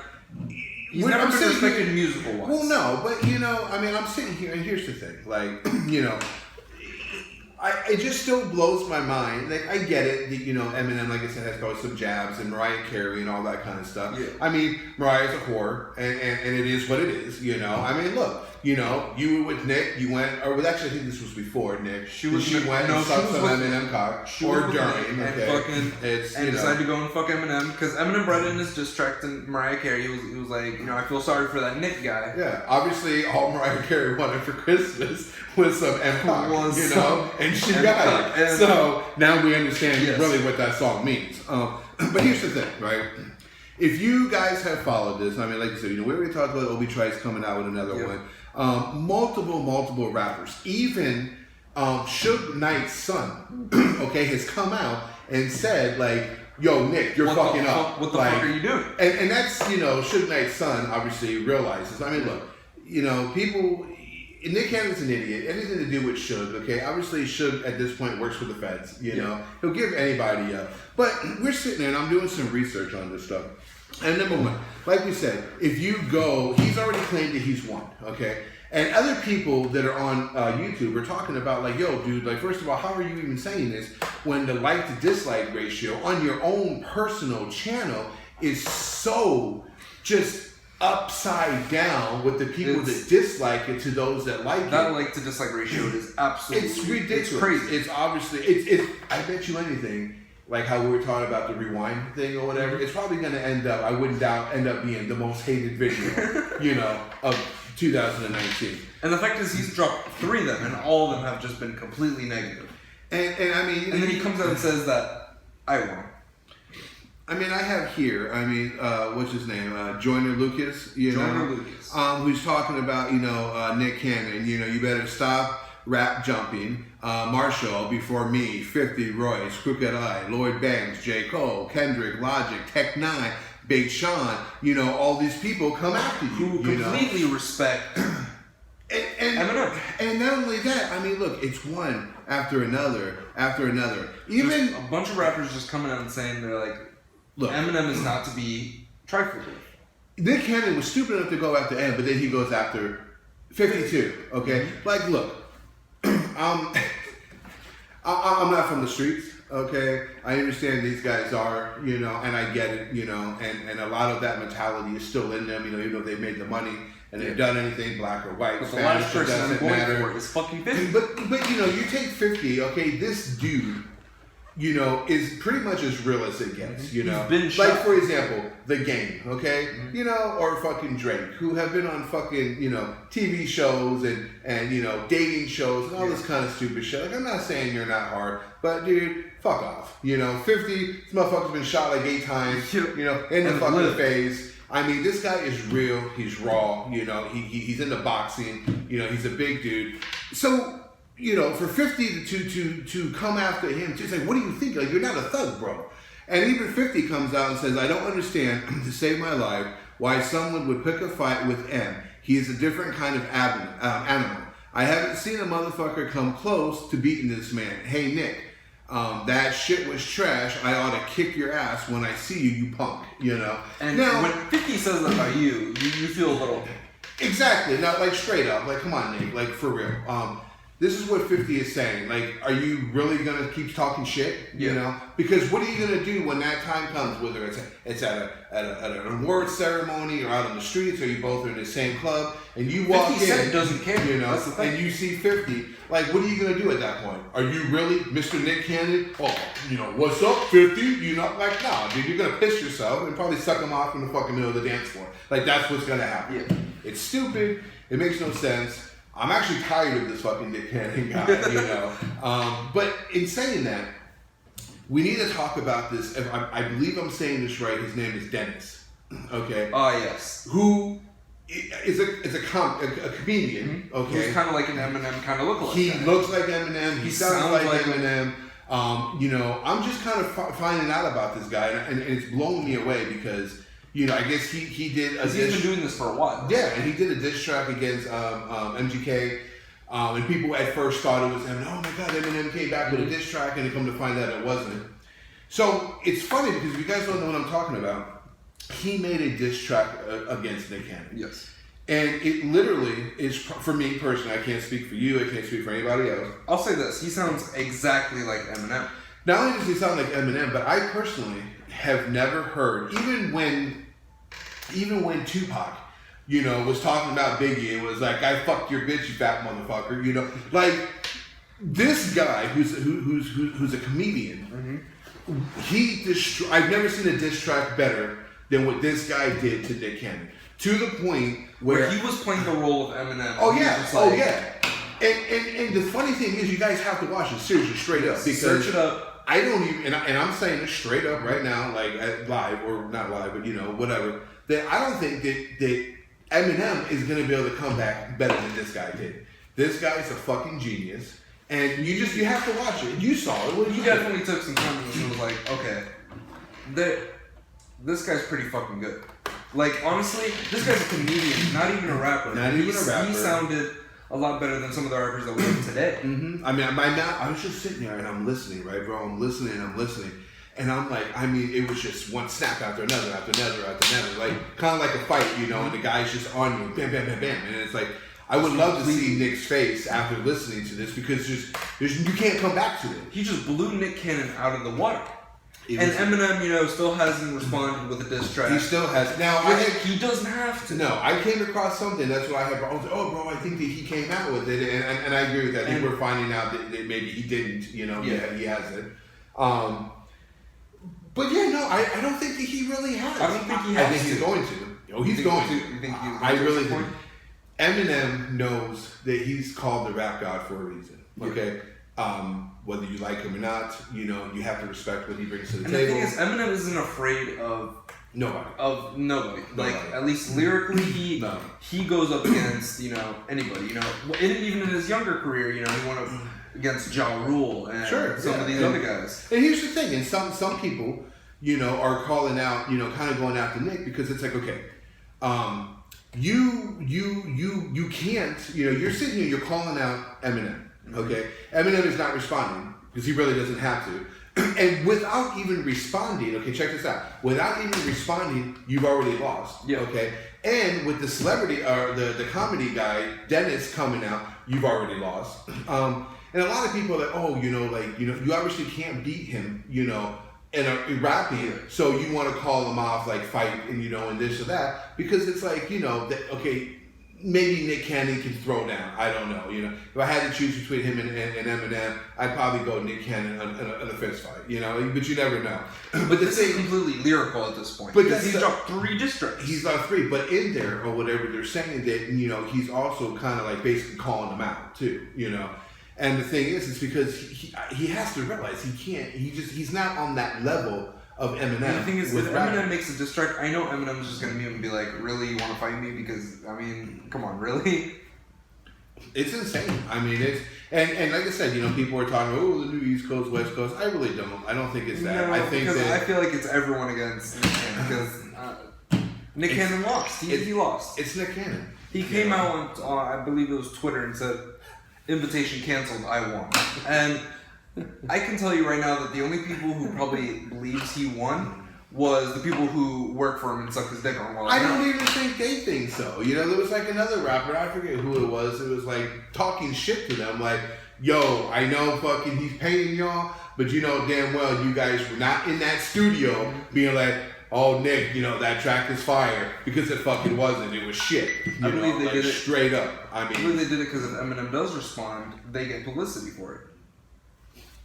He's never been respected musical-wise. Well, no, but, you know, I mean, I'm sitting here, and here's the thing, like, you know... it just still blows my mind. Like, I get it that, you know, Eminem, like I said, has got some jabs, and Mariah Carey and all that kind of stuff. Yeah. I mean, Mariah's a whore, and it is what it is, you know. I mean, look, you know, you were with Nick, you went, or actually, I think this was before Nick. She went and sucked some Eminem cock, or during, and decided to go and fuck Eminem, because Eminem brought in his diss track to Mariah Carey. He was like, you know, I feel sorry for that Nick guy. Yeah, obviously, all Mariah Carey wanted for Christmas was some M-Cock, you know, and she got it. So now we understand really what that song means. But here's the thing, right? If you guys have followed this, I mean, like you said, you know, we already talked about Obi Trice coming out with another one. Multiple rappers, even Suge Knight's son, okay, has come out and said, like, "Yo, Nick, you're fucking up. What the fuck are you doing?" And that's, you know, Suge Knight's son obviously realizes. I mean, look, you know, people. Nick Cannon's an idiot. Anything to do with Suge, okay? Obviously, Suge at this point works for the feds. You know, he'll give anybody up. But we're sitting there, and I'm doing some research on this stuff. And number one, like we said, if you go, he's already claimed that he's won, okay? And other people that are on YouTube are talking about, like, yo, dude, like, first of all, how are you even saying this when the like to dislike ratio on your own personal channel is so just upside down with the people that dislike it to those that like it. That like to dislike ratio is absolutely... It's ridiculous. It's crazy. It's obviously... It's I bet you anything, like how we were talking about the rewind thing or whatever, it's probably going to end up, I wouldn't doubt, end up being the most hated video, you know, of 2019. And the fact is he's dropped 3 of them, and all of them have just been completely negative. And I mean... And then he comes out and says that I won. I mean, I have here, what's his name? Joyner Lucas, Lucas. Who's talking about, Nick Cannon, you better stop rap jumping. Marshall, before me, 50, Royce, Crooked Eye, Lloyd Banks, J. Cole, Kendrick, Logic, Tech Nine, Big Sean, all these people come after you. Who completely respect Eminem. And not only that, I mean, look, it's one after another, after another. Even just a bunch of rappers just coming out and saying they're like, look, Eminem is not to be trifled with. Nick Cannon was stupid enough to go after M, but then he goes after 52. Okay, like, look, I'm not from the streets. Okay, I understand these guys are, and I get it, and a lot of that mentality is still in them, even though they've made the money and they've done anything, black or white, but Spanish, the last person I'm going matter. for is fucking 50. But you take 50. Okay, this dude. Is pretty much as real as it gets, He's been shot. Like, for example, The Game, okay? Or fucking Drake, who have been on fucking, TV shows and dating shows and all this kind of stupid shit. Like, I'm not saying you're not hard, but dude, fuck off. 50, this motherfucker's been shot like 8 times, in the fucking face. I mean, this guy is real, he's raw, he's into boxing, he's a big dude. So, for 50 to come after him, to say, what do you think? Like, you're not a thug, bro. And even 50 comes out and says, I don't understand, to save my life, why someone would pick a fight with M. He is a different kind of animal. I haven't seen a motherfucker come close to beating this man. Hey, Nick, that shit was trash. I ought to kick your ass when I see you, you punk, And now, when 50 says that about you feel a little... Exactly. Now, like, straight up, like, come on, Nick, like, for real. This is what 50 is saying. Like, are you really gonna keep talking shit? Because what are you gonna do when that time comes? Whether it's at an award ceremony or out on the streets, or you both are in the same club, and you walk 50 in, Cent doesn't care. That's the thing. And you see 50. Like, what are you gonna do at that point? Are you really Mr. Nick Cannon? Oh, what's up, 50? Like, nah, dude, you're gonna piss yourself and probably suck him off in the fucking middle of the dance floor. Like, that's what's gonna happen. Yeah. It's stupid. It makes no sense. I'm actually tired of this fucking Nick Cannon guy, But in saying that, we need to talk about this. I believe I'm saying this right. His name is Dennis. Okay. Oh, yes. Who is a comedian. Okay. He's kind of like an Eminem kind of lookalike. He looks like Eminem. He sounds like Eminem. I'm just kind of finding out about this guy, and it's blowing me away because. I guess he did. He's been doing this for a while. Yeah, and he did a diss track against MGK, and people at first thought it was Eminem. Oh my God, Eminem came back with a diss track, and they come to find out it wasn't. So it's funny because if you guys don't know what I'm talking about, he made a diss track against Nick Cannon. Yes. And it literally is, for me personally, I can't speak for you, I can't speak for anybody else. I'll say this: he sounds exactly like Eminem. Not only does he sound like Eminem, but I personally have never heard, even when Tupac, was talking about Biggie, it was like, I fucked your bitch, you fat motherfucker, like this guy who's a comedian, I've never seen a diss track better than what this guy did to Nick Cannon, to the point where he was playing the role of Eminem. Oh yeah, and the funny thing is, you guys have to watch it seriously, straight up, because search it up. I don't even, and I'm saying this straight up right now, like live or not live, but whatever. That I don't think that Eminem is gonna be able to come back better than this guy did. This guy's a fucking genius, and you have to watch it. You saw it. He definitely took some time and was like, okay, this guy's pretty fucking good. Like, honestly, this guy's a comedian, not even a rapper. He sounded a lot better than some of the rappers that we have today. Mm-hmm. I mean, I was just sitting there and I'm listening, right, bro? I'm listening. And I'm like, it was just one snap after another, like kind of like a fight, and the guy's just on you, bam, bam, bam, bam. And it's like, I would love to see Nick's face after listening to this because you can't come back to it. He just blew Nick Cannon out of the water. And Eminem, you know, still hasn't responded with a diss track. He still has. Now, he doesn't have to. No, I came across something. That's what I had. I was like, oh, bro, I think that he came out with it. And I agree with that. I think we're finding out that maybe he didn't, you know, he hasn't. But yeah, no, I don't think that he really has. I don't think he has. I think he's going to. Oh, he's going to. You think he's I really think. Eminem knows that he's called the rap god for a reason. Okay? Whether you like him or not, you know, you have to respect what he brings to the table. And the thing is, Eminem isn't afraid of nobody. Like, at least lyrically, he goes up against, you know, anybody. You know, even in his younger career, you know, he went up against Ja Rule and some of these other guys. And here's the thing, and some people, you know, are calling out, you know, kind of going after Nick because it's like, okay, you can't, you know, you're sitting here, you're calling out Eminem. Okay, Eminem is not responding because he really doesn't have to, and without even responding, okay, check this out. Without even responding, you've already lost. Yeah. Okay, and with the celebrity or the comedy guy Dennis coming out, you've already lost. And a lot of people are like, oh, you know, like, you know, you obviously can't beat him, you know, in rapping, so you want to call him off, like fight, and you know, and this or that, because it's like, you know, that okay. Maybe Nick Cannon can throw down. I don't know. You know, if I had to choose between him and Eminem, I'd probably go Nick Cannon in a fist fight. You know, but you never know. But this is completely lyrical at this point. Because he's dropped 3 diss tracks. He's got 3, but in there or whatever they're saying that, you know, he's also kind of like basically calling them out too. You know, and the thing is, it's because he has to realize he can't. He's not on that level of Eminem. And the thing is, if Eminem makes a diss track, I know Eminem's just gonna mute and be like, "Really, you want to fight me?" Because I mean, come on, really? It's insane. I mean, it's and like I said, you know, people are talking, oh, the new East Coast, West Coast. I really don't. I don't think it's that. No, I think because that I feel like it's everyone against Nick Cannon because Nick Cannon lost. He lost. It's Nick Cannon. He came out on I believe it was Twitter and said, "Invitation canceled. I won." And I can tell you right now that the only people who probably believes he won was the people who work for him and suck his dick on while I don't even think they think so. You know, there was like another rapper, I forget who it was like talking shit to them, like, yo, I know fucking he's paying y'all, but you know damn well you guys were not in that studio being like, oh, Nick, you know, that track is fire, because it fucking wasn't. It was shit. I believe they did it straight up. I believe they did it because if Eminem does respond, they get publicity for it.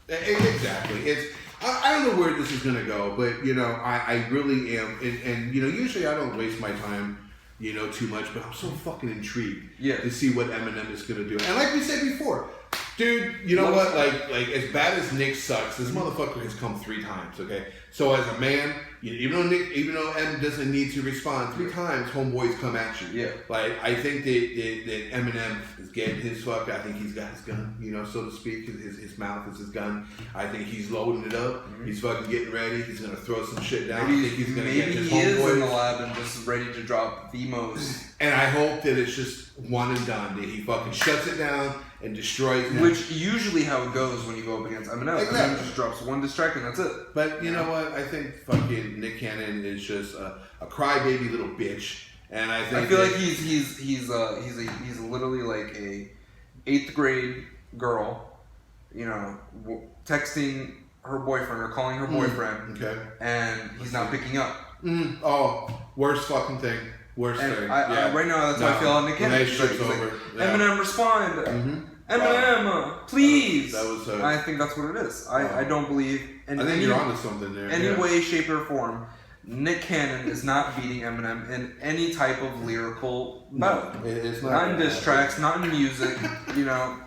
Exactly. I don't know where this is gonna go, but you know, I really am, and you know, usually I don't waste my time, you know, too much, but I'm so fucking intrigued to see what Eminem is gonna do. And like we said before, dude, you know what? Like as bad as Nick sucks, this motherfucker has come 3 times. Okay, so as a man, even though M doesn't need to respond 3 times, homeboys come at you. Yeah. Like I think that Eminem is getting his fuck. I think he's got his gun, you know, so to speak. His mouth is his gun. I think he's loading it up. Mm-hmm. He's fucking getting ready. He's gonna throw some shit down. I think he's gonna get his homeboys. Maybe he is in the lab and just ready to drop the most. And I hope that it's just one and done. That he fucking shuts it down and destroys him. Which usually how it goes when you go up against Eminem. Exactly. Eminem just drops 1 diss track and that's it. But you know what? I think fucking Nick Cannon is just a crybaby little bitch, and I feel like he's literally like a 8th grade girl, you know, texting her boyfriend or calling her boyfriend, and he's not picking up. Oh, worst fucking thing. Worst thing. Right now, that's how I feel on Nick Cannon. Relationship's over. Eminem, respond. Eminem, please. That was. I think that's what it is. I don't believe. I think you're onto something there. Any way, shape, or form, Nick Cannon is not beating Eminem in any type of lyrical battle. It's not in diss tracks, not in music. You know.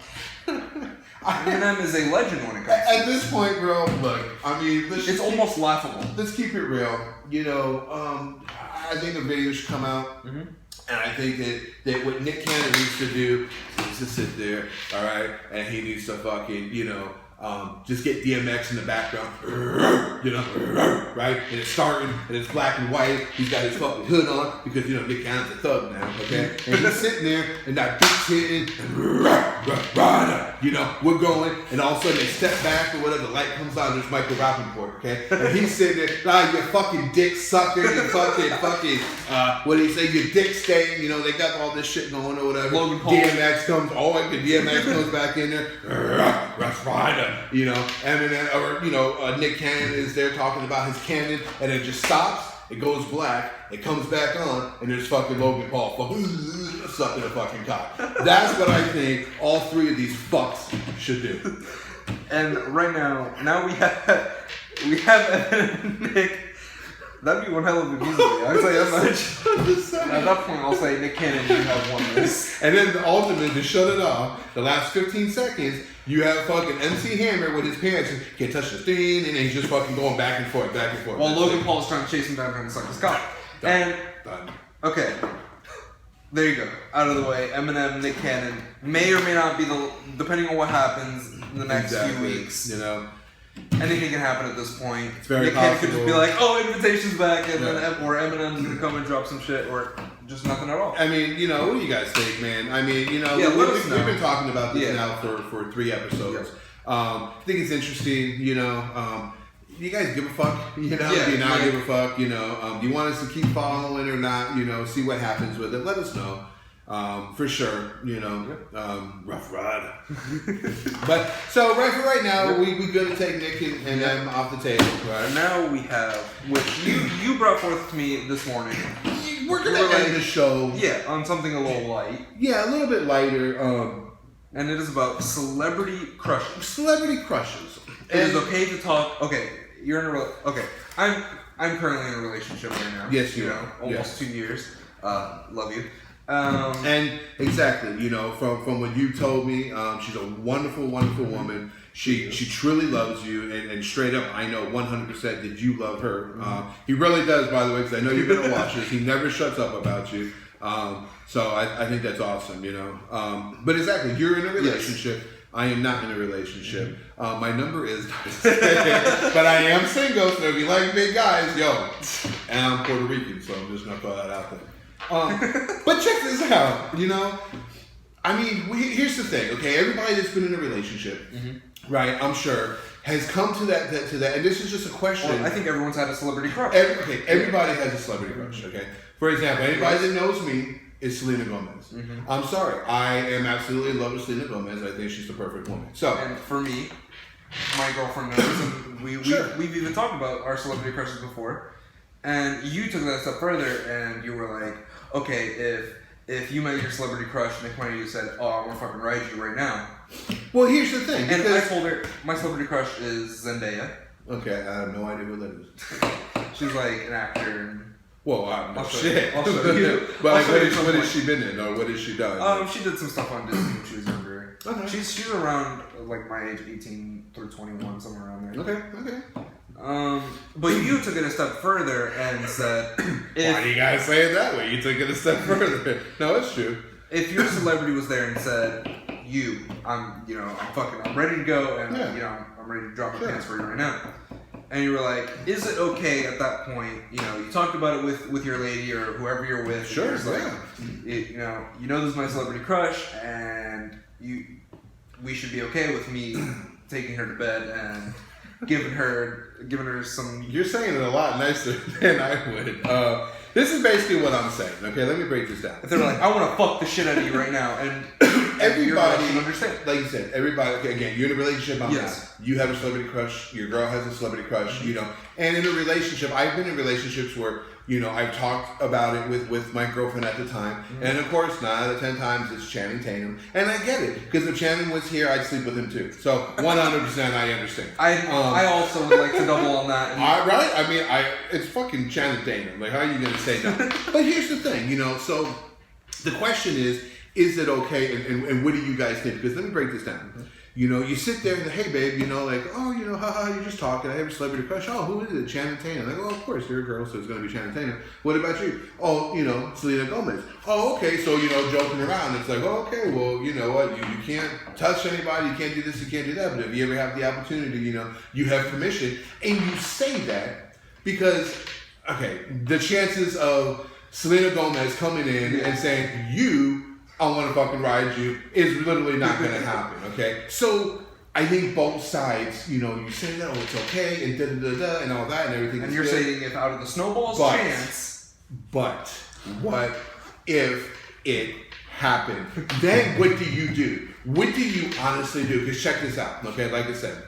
Eminem is a legend when it comes to at this point, bro. Look, I mean, it's almost laughable. Let's keep it real. You know, I think a video should come out, and I think that what Nick Cannon needs to do is to sit there, all right, and he needs to fucking, you know, just get DMX in the background, you know, right? And it's starting, and it's black and white. He's got his fucking hood on because, you know, Nick Cannon's a thug now, okay? And he's sitting there, and that beat's hitting, and you know, we're going, and all of a sudden they step back or whatever, the light comes on, there's Michael RAPPAPORT, okay? And he's sitting there, you fucking dick sucker, you fucking, what do you say, your dick stain, you know, they got all this shit going or whatever. Logan Paul. DMX comes, the DMX comes back in there, Rough Rider. You know, Eminem or Nick Cannon is there talking about his cannon, and it just stops. It goes black. It comes back on, and there's fucking Logan Paul sucking a fucking cock. That's what I think all three of these fucks should do. And right now we have Nick. That'd be one hell of a music video. I'll tell you that much. At that point, I'll say, Nick Cannon, you have won this. And then the ultimate, to shut it off, the last 15 seconds, you have fucking MC Hammer with his pants, can't touch the thing, and he's just fucking going back and forth, back and forth. While Logan Paul's trying to chase him down trying to suck his cock. And, okay, there you go. Out of the way. Eminem, Nick Cannon may or may not be depending on what happens in the next few weeks. You know, anything can happen at this point. It's very Nick Cannon could just be like, "Oh, invitation's back," and then or Eminem's gonna come and drop some shit, or just nothing at all. I mean, you know, what do you guys think, man? I mean, you know, we've been talking about this now for 3 episodes. I think it's interesting. You know, do you guys give a fuck? You know, do you not give a fuck? You know, do you want us to keep following or not? You know, see what happens with it. Let us know. For sure, you know, rough ride. But so right now, we gonna take Nick and them off the table. Right now we have, which you brought forth to me this morning. We're gonna end the show, on something a little light. Yeah, a little bit lighter. And it is about celebrity crushes. Celebrity crushes. It is okay to talk. Okay, you're in a I'm currently in a relationship right now. Yes, you know, almost 2 years. Love you. And exactly, you know, from what you told me, she's a wonderful, wonderful woman. She truly loves you, and straight up, I know 100% that you love her. He really does, by the way, because I know you're gonna watch this. He never shuts up about you. So I think that's awesome, you know. But exactly, you're in a relationship. Yes. I am not in a relationship. My number is, but I am single. So if you like big guys, yo, and I'm Puerto Rican, so I'm just gonna throw that out there. But check this out, you know. I mean, here's the thing, okay? Everybody that's been in a relationship, right? I'm sure has come to that, and this is just a question. Well, I think everyone's had a celebrity crush. Everybody has a celebrity crush, okay? For example, anybody that knows me is Selena Gomez. I'm sorry, I am absolutely in love with Selena Gomez. I think she's the perfect woman. So, and for me, my girlfriend knows, and we've even talked about our celebrity crushes before. And you took that a step further, and you were like, okay, if you met your celebrity crush, and Nick Cannon, you said, "Oh, I want to fucking ride you right now." Well, here's the thing. And I told her my celebrity crush is Zendaya. Okay, I have no idea who that is. She's like an actor. And well, I'll show you. But like, what has she been in, or what has she done? She did some stuff on Disney when she was younger. Okay. She's around like my age, 18 through 21, somewhere around there. Okay. But you took it a step further and said, "Why do you guys say it that way? You took it a step further." No, it's true. If your celebrity was there and said, I'm ready to go, and I'm ready to drop my pants for you right now," and you were like, "Is it okay at that point? You know, you talked about it with your lady or whoever you're with. Sure, you know, this is my celebrity crush, and we should be okay with me taking her to bed and." Giving her some. You're saying it a lot nicer than I would. This is basically what I'm saying. Okay, let me break this down. If they're like, "I want to fuck the shit out of you right now," and everybody understand, like you said, everybody. Okay, again, you're in a relationship. I'm not. You have a celebrity crush. Your girl has a celebrity crush. You know, and in a relationship, I've been in relationships where I've talked about it with my girlfriend at the time, and of course, 9 out of 10 times it's Channing Tatum, and I get it because if Channing was here, I'd sleep with him too. So 100%, I understand. I also would like to double on that. Right? I mean, it's fucking Channing Tatum. Like, how are you gonna say no? But here's the thing, so the question is it okay, and what do you guys think? Because let me break this down. You sit there and hey babe, haha, you're just talking. I have a celebrity crush. Oh, who is it? Channing Tatum. Like, oh, of course, you're a girl, so it's gonna be Channing Tatum. What about you? Oh, Selena Gomez. Oh, okay, so joking around. It's like, oh, okay, well, you know what? You can't touch anybody. You can't do this. You can't do that. But if you ever have the opportunity, you have permission, and you say that because, okay, the chances of Selena Gomez coming in and saying I want to fucking ride you is literally not going to happen, okay? So I think both sides, you say that, oh, it's okay, and da-da-da-da, and all that, and everything. And you're saying if out of the snowball's chance. But what if it happened? Then what do you do? what do you honestly do? Because check this out, okay? Like I said,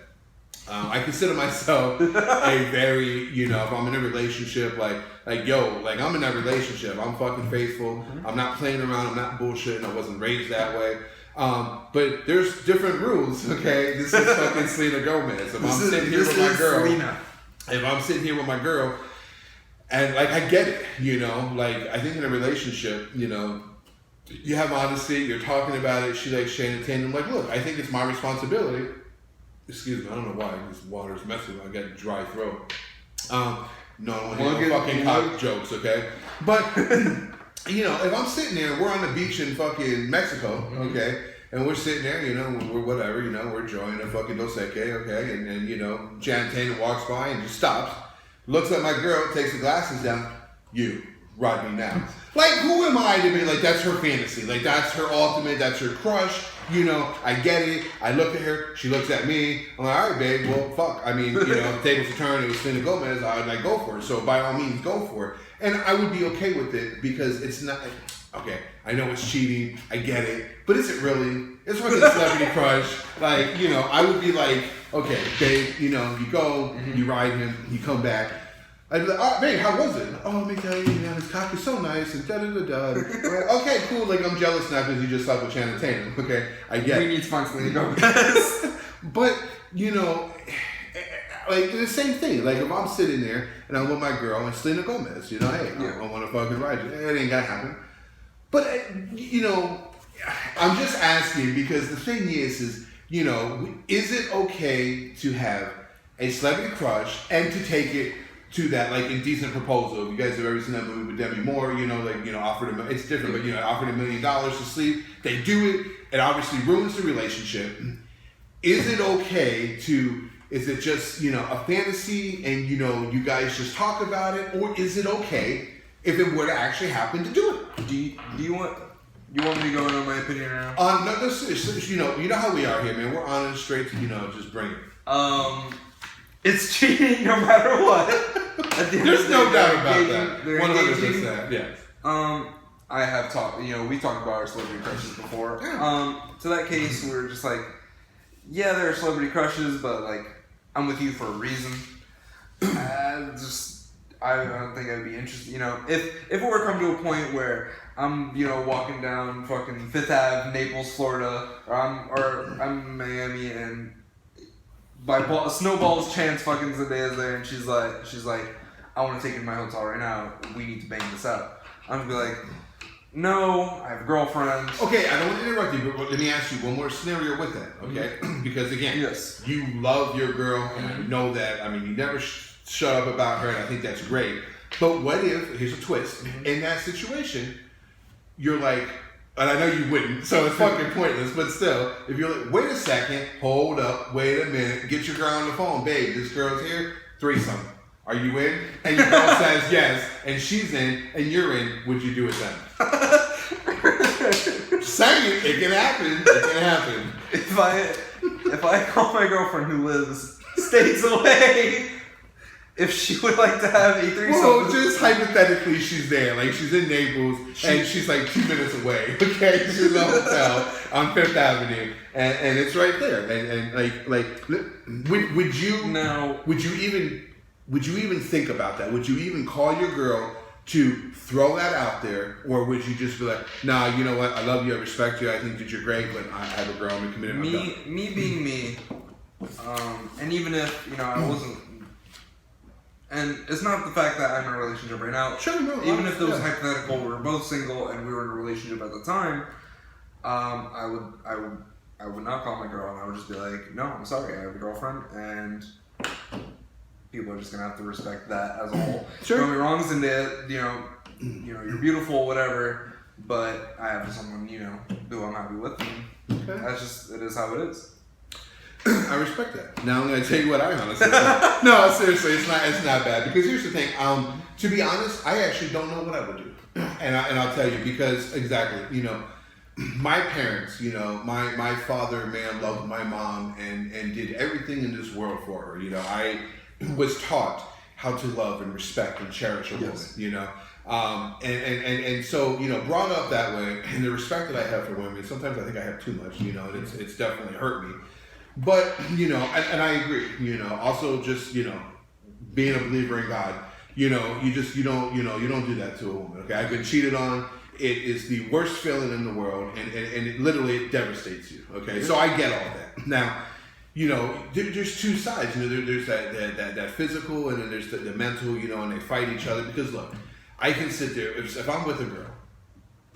I consider myself a very, you know, if I'm in a relationship, like I'm in that relationship. I'm fucking faithful. I'm not playing around. I'm not bullshitting. I wasn't raised that way. But there's different rules, okay? This is fucking Selena Gomez. If I'm sitting here with my girl, if I'm sitting here with my girl, and like I get it, you know, like I think in a relationship, you know, you have honesty. You're talking about it. She likes Shannon Tatum. I'm like, look, I think it's my responsibility. Excuse me, I don't know why this water's messing with me. I got a dry throat. No, I don't want to hear no fucking cock jokes, okay? But, you know, if I'm sitting there, we're on the beach in fucking Mexico, okay? And we're sitting there, you know, we're whatever, you know, we're enjoying a fucking Dos Equis, okay? And then, you know, Jan Tatum walks by and just stops, looks at my girl, takes the glasses down, you, ride me now. Like, who am I to be like, that's her fantasy. Like, that's her ultimate, that's her crush. You know, I get it. I look at her. She looks at me. I'm like, all right, babe. Well, fuck. I mean, you know, if tables to turn, it was Selena Gomez. I would like go for it. So by all means, go for it. And I would be okay with it because it's not. Okay, I know it's cheating. I get it. But is it really? It's fucking celebrity crush. Like, you know, I would be like, okay, babe. You know, you go, you ride him, you come back. I'd be like, oh, babe, how was it? Oh, let me tell you, man, his cock is so nice, and da-da-da-da. Like, okay, cool, like, I'm jealous now because you just slept with Shannon Tatum. Okay, I get it. We need to find Selena Gomez. But, you know, like, the same thing. Like, if I'm sitting there, and I'm with my girl, and Selena Gomez, you know, hey, I want to fucking ride you. It ain't gonna happen. But, you know, I'm just asking because the thing is, you know, is it okay to have a celebrity crush and to take it to that, like, Indecent Proposal? If you guys have ever seen that movie with Demi Moore, you know, like, you know, it's different, but, you know, offered $1 million to sleep. They do it. It obviously ruins the relationship. Is it okay to, is it just, you know, a fantasy and, you know, you guys just talk about it? Or is it okay if it were to actually happen to do it? Do you want me to go into my opinion now? No, you know how we are here, man. We're on and straight to, you know, just bring it. It's cheating no matter what. There's no doubt about that. 100%. Yes. I have talked. You know, we talked about our celebrity crushes before. To that case, we're just like, yeah, there are celebrity crushes, but like, I'm with you for a reason. I don't think I'd be interested. You know, if it were to come to a point where I'm, you know, walking down fucking Fifth Ave, Naples, Florida, or I'm in Miami and by Snowball's chance fucking Zendaya's there and she's like, I want to take you to my hotel right now. We need to bang this out. I'm gonna be like, no, I have a girlfriend. Okay, I don't want to interrupt you, but let me ask you one more scenario with that, okay? Because again, yes, you love your girl, and I know that. I mean, you never shut up about her, and I think that's great. But what if, here's a twist, in that situation, you're like, and I know you wouldn't, so it's fucking pointless, but still, if you're like, wait a second, hold up, wait a minute, get your girl on the phone, babe, this girl's here, threesome. Are you in? And your girl says yes, and she's in, and you're in, would you do it then? Saying it can happen, it can happen. If I call my girlfriend who lives states away, if she would like to have a threesome. Well, just hypothetically, she's there. Like, she's in Naples, and she's like 2 minutes away. Okay, she's in a hotel on Fifth Avenue, and it's right there. And would you even think about that? Would you even call your girl to throw that out there, or would you just be like, nah, you know what? I love you, I respect you, I think that you're great, but I have a girl, I'm committed. Me being me, and even if, you know, I wasn't. And it's not the fact that I'm in a relationship right now. Sure, no, even if it was hypothetical, we were both single and we were in a relationship at the time, I would not call my girl and I would just be like, no, I'm sorry, I have a girlfriend, and people are just gonna have to respect that as a whole. Sure. Don't get me wrong, Zendaya, you know, you're beautiful, whatever, but I have someone, you know, who I'm happy with, and that's just, it is how it is. I respect that. Now I'm going to tell you what I honestly think. No, seriously, it's not bad. Because here's the thing. To be honest, I actually don't know what I would do. And I'll tell you, because exactly, you know, my parents, you know, my father, man, loved my mom and did everything in this world for her. You know, I was taught how to love and respect and cherish a woman, you know. And so, you know, brought up that way, and the respect that I have for women, sometimes I think I have too much, you know, and it's definitely hurt me. But, you know, and I agree, you know, also just, you know, being a believer in God, you know, you don't do that to a woman, okay? I've been cheated on. It is the worst feeling in the world, and it literally it devastates you, okay? So I get all that. Now, you know, there's two sides. You know, there's that physical, and then there's the mental, you know, and they fight each other. Because, look, I can sit there, if I'm with a girl,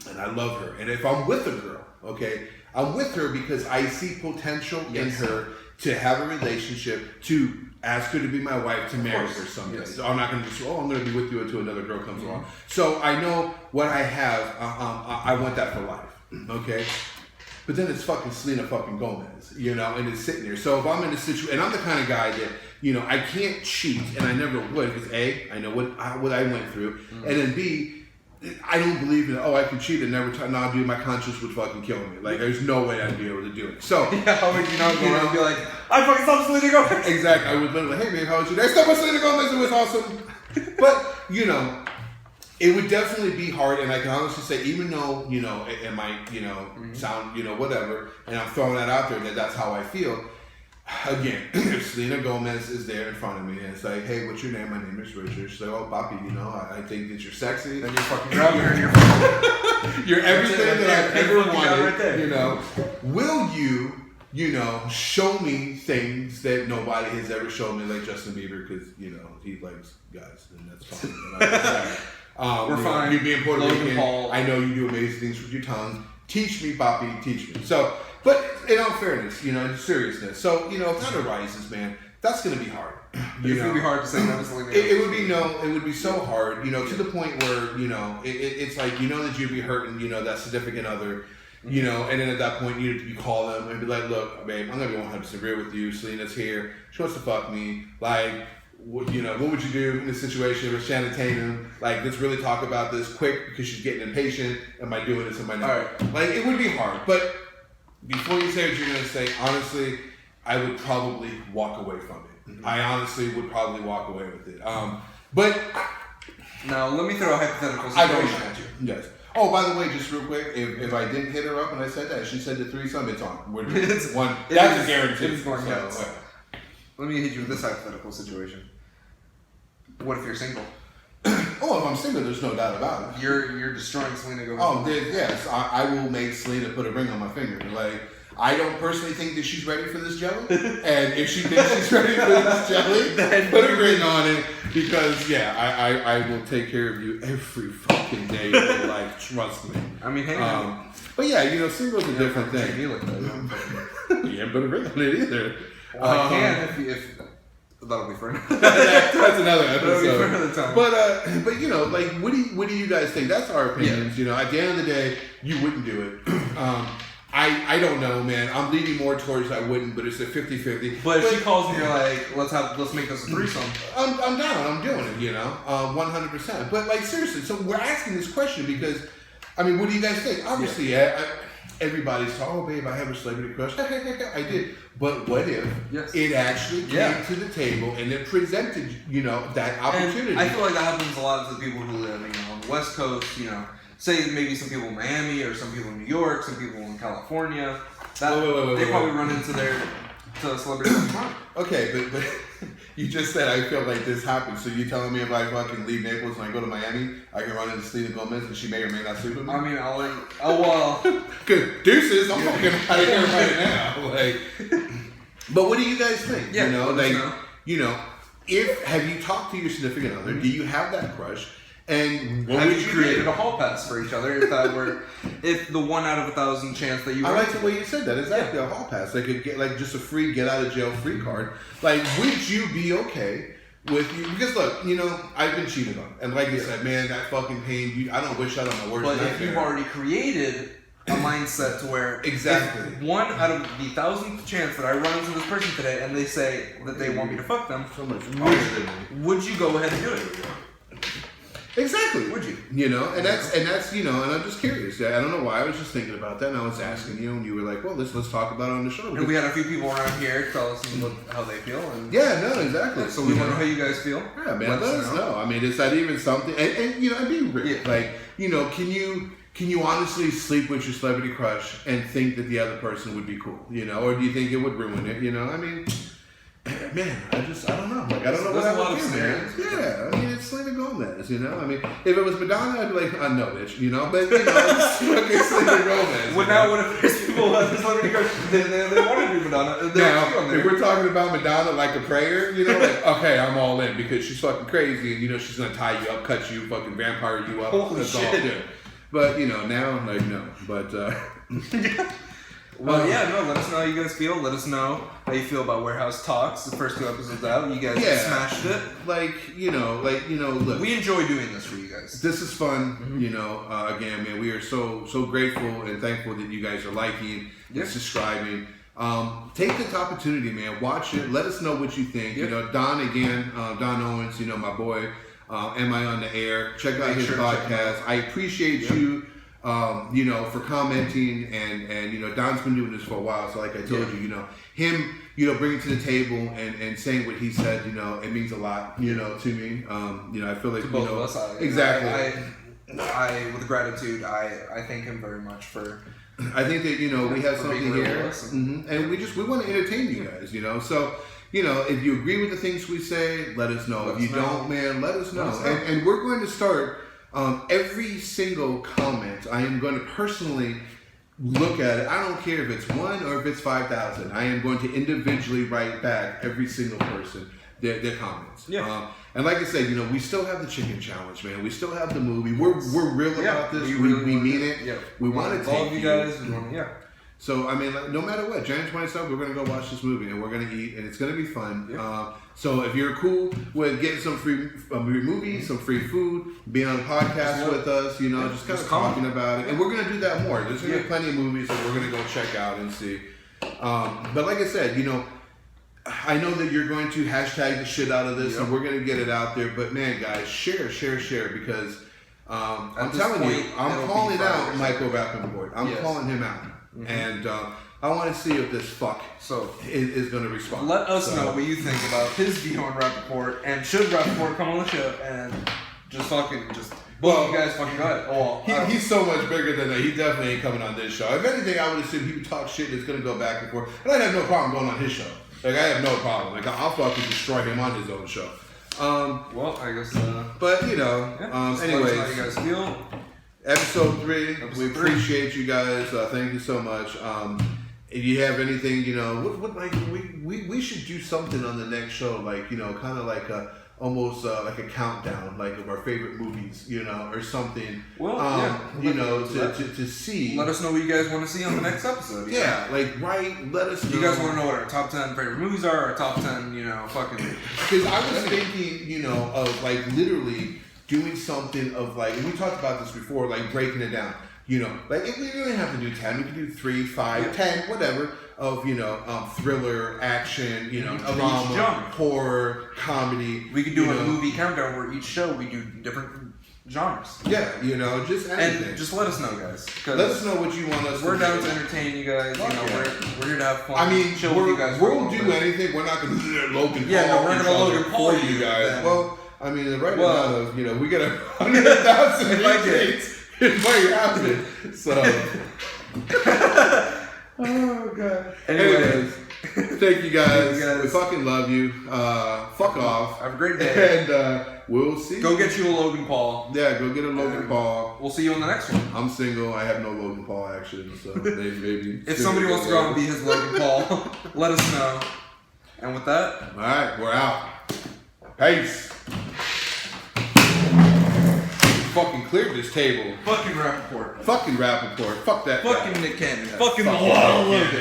and I love her, and if I'm with a girl, okay, I'm with her because I see potential in her to have a relationship, to ask her to be my wife, to marry her someday. Yes. So I'm not going to just, I'm going to be with you until another girl comes along. So I know what I have, I want that for life, okay? But then it's fucking Selena fucking Gomez, you know, and it's sitting there. So if I'm in a situation, and I'm the kind of guy that, you know, I can't cheat, and I never would, because A, I know what I went through, and then B, I don't believe in, I can cheat and never no, dude, my conscience would fucking kill me. Like, there's no way I'd be able to do it. So, how would you not go around and be like, I fucking stopped Selena Gomez? Exactly. I would literally, hey man, how was your day? I stopped with Selena Gomez, it was awesome. But, you know, it would definitely be hard, and I can honestly say, even though, you know, it might, you know, sound, you know, whatever, and I'm throwing that out there, that's how I feel. Again, if Selena Gomez is there in front of me and it's like, hey, what's your name? My name is Richard. She's like, oh, Papi, you know, I think that you're sexy. Then you're fucking grabbing her and you're you're everything that I've ever wanted, right there. You know. Will you, you know, show me things that nobody has ever shown me, like Justin Bieber, because, you know, he likes guys, and that's fine. We're fine. You being Puerto Logan Rican, Paul. I know you do amazing things with your tongue. Teach me, Papi, teach me. So, but in all fairness, you know, in seriousness. So, you know, if that arises, man, that's going to be hard. It's going to be hard to say that. It would be so hard, you know, to the point where, you know, it's like, you know that you'd be hurting, you know, that significant other, you know, and then at that point, you call them and be like, look, babe, I'm going to be 100% real with you. Selena's here. She wants to fuck me. Like, you know, what would you do in this situation with Shannon Tatum? Like, let's really talk about this quick because she's getting impatient. Am I doing this? Am I not? All right. Like, it would be hard. But before you say what you're going to say, honestly, I would probably walk away from it. I honestly would probably walk away with it. But now, let me throw a hypothetical situation at you. Yes. Oh, by the way, just real quick, if I didn't hit her up and I said that, she said the threesome, it's on. We're doing one. That's a guarantee. It's going nuts. Let me hit you with this hypothetical situation. What if you're single? Oh, if I'm single, there's no doubt about it. You're destroying Selena Gomez. Oh, yes. I will make Selena put a ring on my finger. Like, I don't personally think that she's ready for this jelly. And if she thinks she's ready for this jelly, then put a ring on it. Because, yeah, I will take care of you every fucking day of your life. Trust me. I mean, hang on. But yeah, you know, single's a different thing. You can't put a ring on it either. Well, I can if that'll be for another. That's another episode. That'll be for another time. But you know, like, what do you guys think? That's our opinions. Yeah. You know, at the end of the day, you wouldn't do it. I don't know, man. I'm leaning more towards I wouldn't, but it's a 50-50. But if she calls and you're like, let's make this a threesome. I'm down. I'm doing it. You know, 100%. But like, seriously, so we're asking this question because, I mean, what do you guys think? Obviously, everybody's talking, oh, babe, I have a celebrity crush. I did. But what if it actually came to the table and it presented, you know, that opportunity? And I feel like that happens a lot to the people who live, you know, on the West Coast, you know. Say maybe some people in Miami or some people in New York, some people in California. They probably run into to celebrities all the time. Okay, but you just said I feel like this happens. So you telling me if I fucking leave Naples and I go to Miami, I can run into Selena Gomez and she may or may not sleep with me? I mean, well. Good deuces, I'm fucking out of here right now. Like, but what do you guys think? Yeah, you know, like, you know, have you talked to your significant other? Do you have that crush? And what have you created a hall pass for each other if the 1 out of 1,000 chance that you I like the way you said that. Exactly, a hall pass. They could get like just a free get out of jail free card. Like, would you be okay with you? Because look, you know, I've been cheated on. And like you said, man, that fucking pain, I don't wish that on my worst nightmare. But if you've already created a mindset to where exactly 1 out of the 1,000th chance that I run into this person today and they say that they want me to fuck them, so much would you go ahead and do it? Exactly. Would you? You know, and that's you know, and I'm just curious. I don't know why. I was just thinking about that, and I was asking you, and you were like, "Well, let's talk about it on the show." And we had a few people around here tell us how they feel. And yeah, no, exactly. So we want to know how you guys feel. Yeah, man, let us know. I mean, is that even something? And you know, and be real. Yeah. Like, you know, can you honestly sleep with your celebrity crush and think that the other person would be cool? You know, or do you think it would ruin it? You know, I mean. Man, I don't know. Like, I don't know what I would do, man. Yeah, I mean, it's Selena Gomez, you know? I mean, if it was Madonna, I'd be like, no, bitch, you know? But, you know, it's fucking Selena Gomez. Well, now, what if there's people that just let me go, they want to do Madonna? Now, if we're talking about Madonna like a prayer, you know, like, okay, I'm all in because she's fucking crazy and, you know, she's going to tie you up, cut you, fucking vampire you up. Holy That's shit. all good. But, you know, now I'm like, no. But, well, yeah, no, let us know how you guys feel. Let us know how you feel about Warehouse Talks. The first 2 episodes out, you guys smashed it. Like, you know, look. We enjoy doing this for you guys. This is fun, you know. Again, man, we are so grateful and thankful that you guys are liking and subscribing. Take this opportunity, man. Watch it. Let us know what you think. You know, Don Owens, you know, my boy. Am I on the air? Check out his podcast. I appreciate you. You know, for commenting and you know, Don's been doing this for a while, so like I told you, you know, him, you know, bringing to the table and saying what he said, you know, it means a lot, you know, to me. You know, I feel like, to both of us, exactly. I with gratitude, I thank him very much for. I think that, you know, we have something here, and we want to entertain you guys, you know, so. You know, if you agree with the things we say, let us know. If you don't, man, let us know. And we're going to start. Every single comment, I am going to personally look at it. I don't care if it's 1 or if it's 5,000. I am going to individually write back every single person their comments. Yeah. And like I said, you know, we still have the chicken challenge, man. We still have the movie. We're real about this. We mean it. Yeah. We want to take you guys. So, I mean, like, no matter what, January 27th, we're going to go watch this movie, and we're going to eat, and it's going to be fun. Yeah. So, if you're cool with getting some free movies, some free food, being on a podcast with us, you know, just kind of talking about it. And we're going to do that more. There's going to be plenty of movies that we're going to go check out and see. But like I said, you know, I know that you're going to hashtag the shit out of this, and we're going to get it out there. But, man, guys, share, because I'm telling you, I'm calling out Michael Rappaport. I'm calling him out. Mm-hmm. And I want to see if this fuck is going to respond. Let us know what you think about his view on Rappaport, and should Rappaport come on the show and just you guys fucking go ahead. Well, he's so much bigger than that. He definitely ain't coming on this show. If anything, I would assume he would talk shit that's going to go back and forth. And I have no problem going on his show. Like, I have no problem. Like, I'll fucking destroy him on his own show. Well, I guess. But, you know, anyways. How you guys feel? Episode 3, we appreciate you guys. Thank you so much. If you have anything, you know, what like we should do something on the next show, like, you know, kind of like almost like a countdown, like of our favorite movies, you know, or something. Well, you know, to see. Let us know what you guys want to see on the next episode. Yeah, like let us know. You guys want to know what our top 10 favorite movies are, our top 10, you know, fucking. Because I was thinking, you know, of like literally doing something of like, and we talked about this before, like breaking it down. You know, like if we really have to do 10, we can do 3, 5, 10, whatever. Of, you know, thriller, action, you know, drama, horror, comedy. We could do a movie countdown where each show we do different genres. Yeah, you know, just anything. And just let us know, guys. Let us know what you want us to do. We're down to entertain you guys. You know, we're here to have fun. I mean, we'll do anything. We're not going to do Logan Paul. Yeah, no, we're going to Logan Paul you guys. Yeah. Well, I mean, the right amount of, you know, we got 100,000 dates. It might happen. So. Oh, God. Anyways, thank you guys. We fucking love you. Fuck off. Have a great day. And we'll see you. Go get you a Logan Paul. Yeah, go get a Logan Paul. We'll see you on the next one. I'm single. I have no Logan Paul action. So maybe. If somebody wants to go out and be his Logan Paul, let us know. And with that. All right, we're out. Peace. Fucking cleared this table. Fucking Rappaport. Fuck that. Fucking Nick Cannon. Fucking Logan.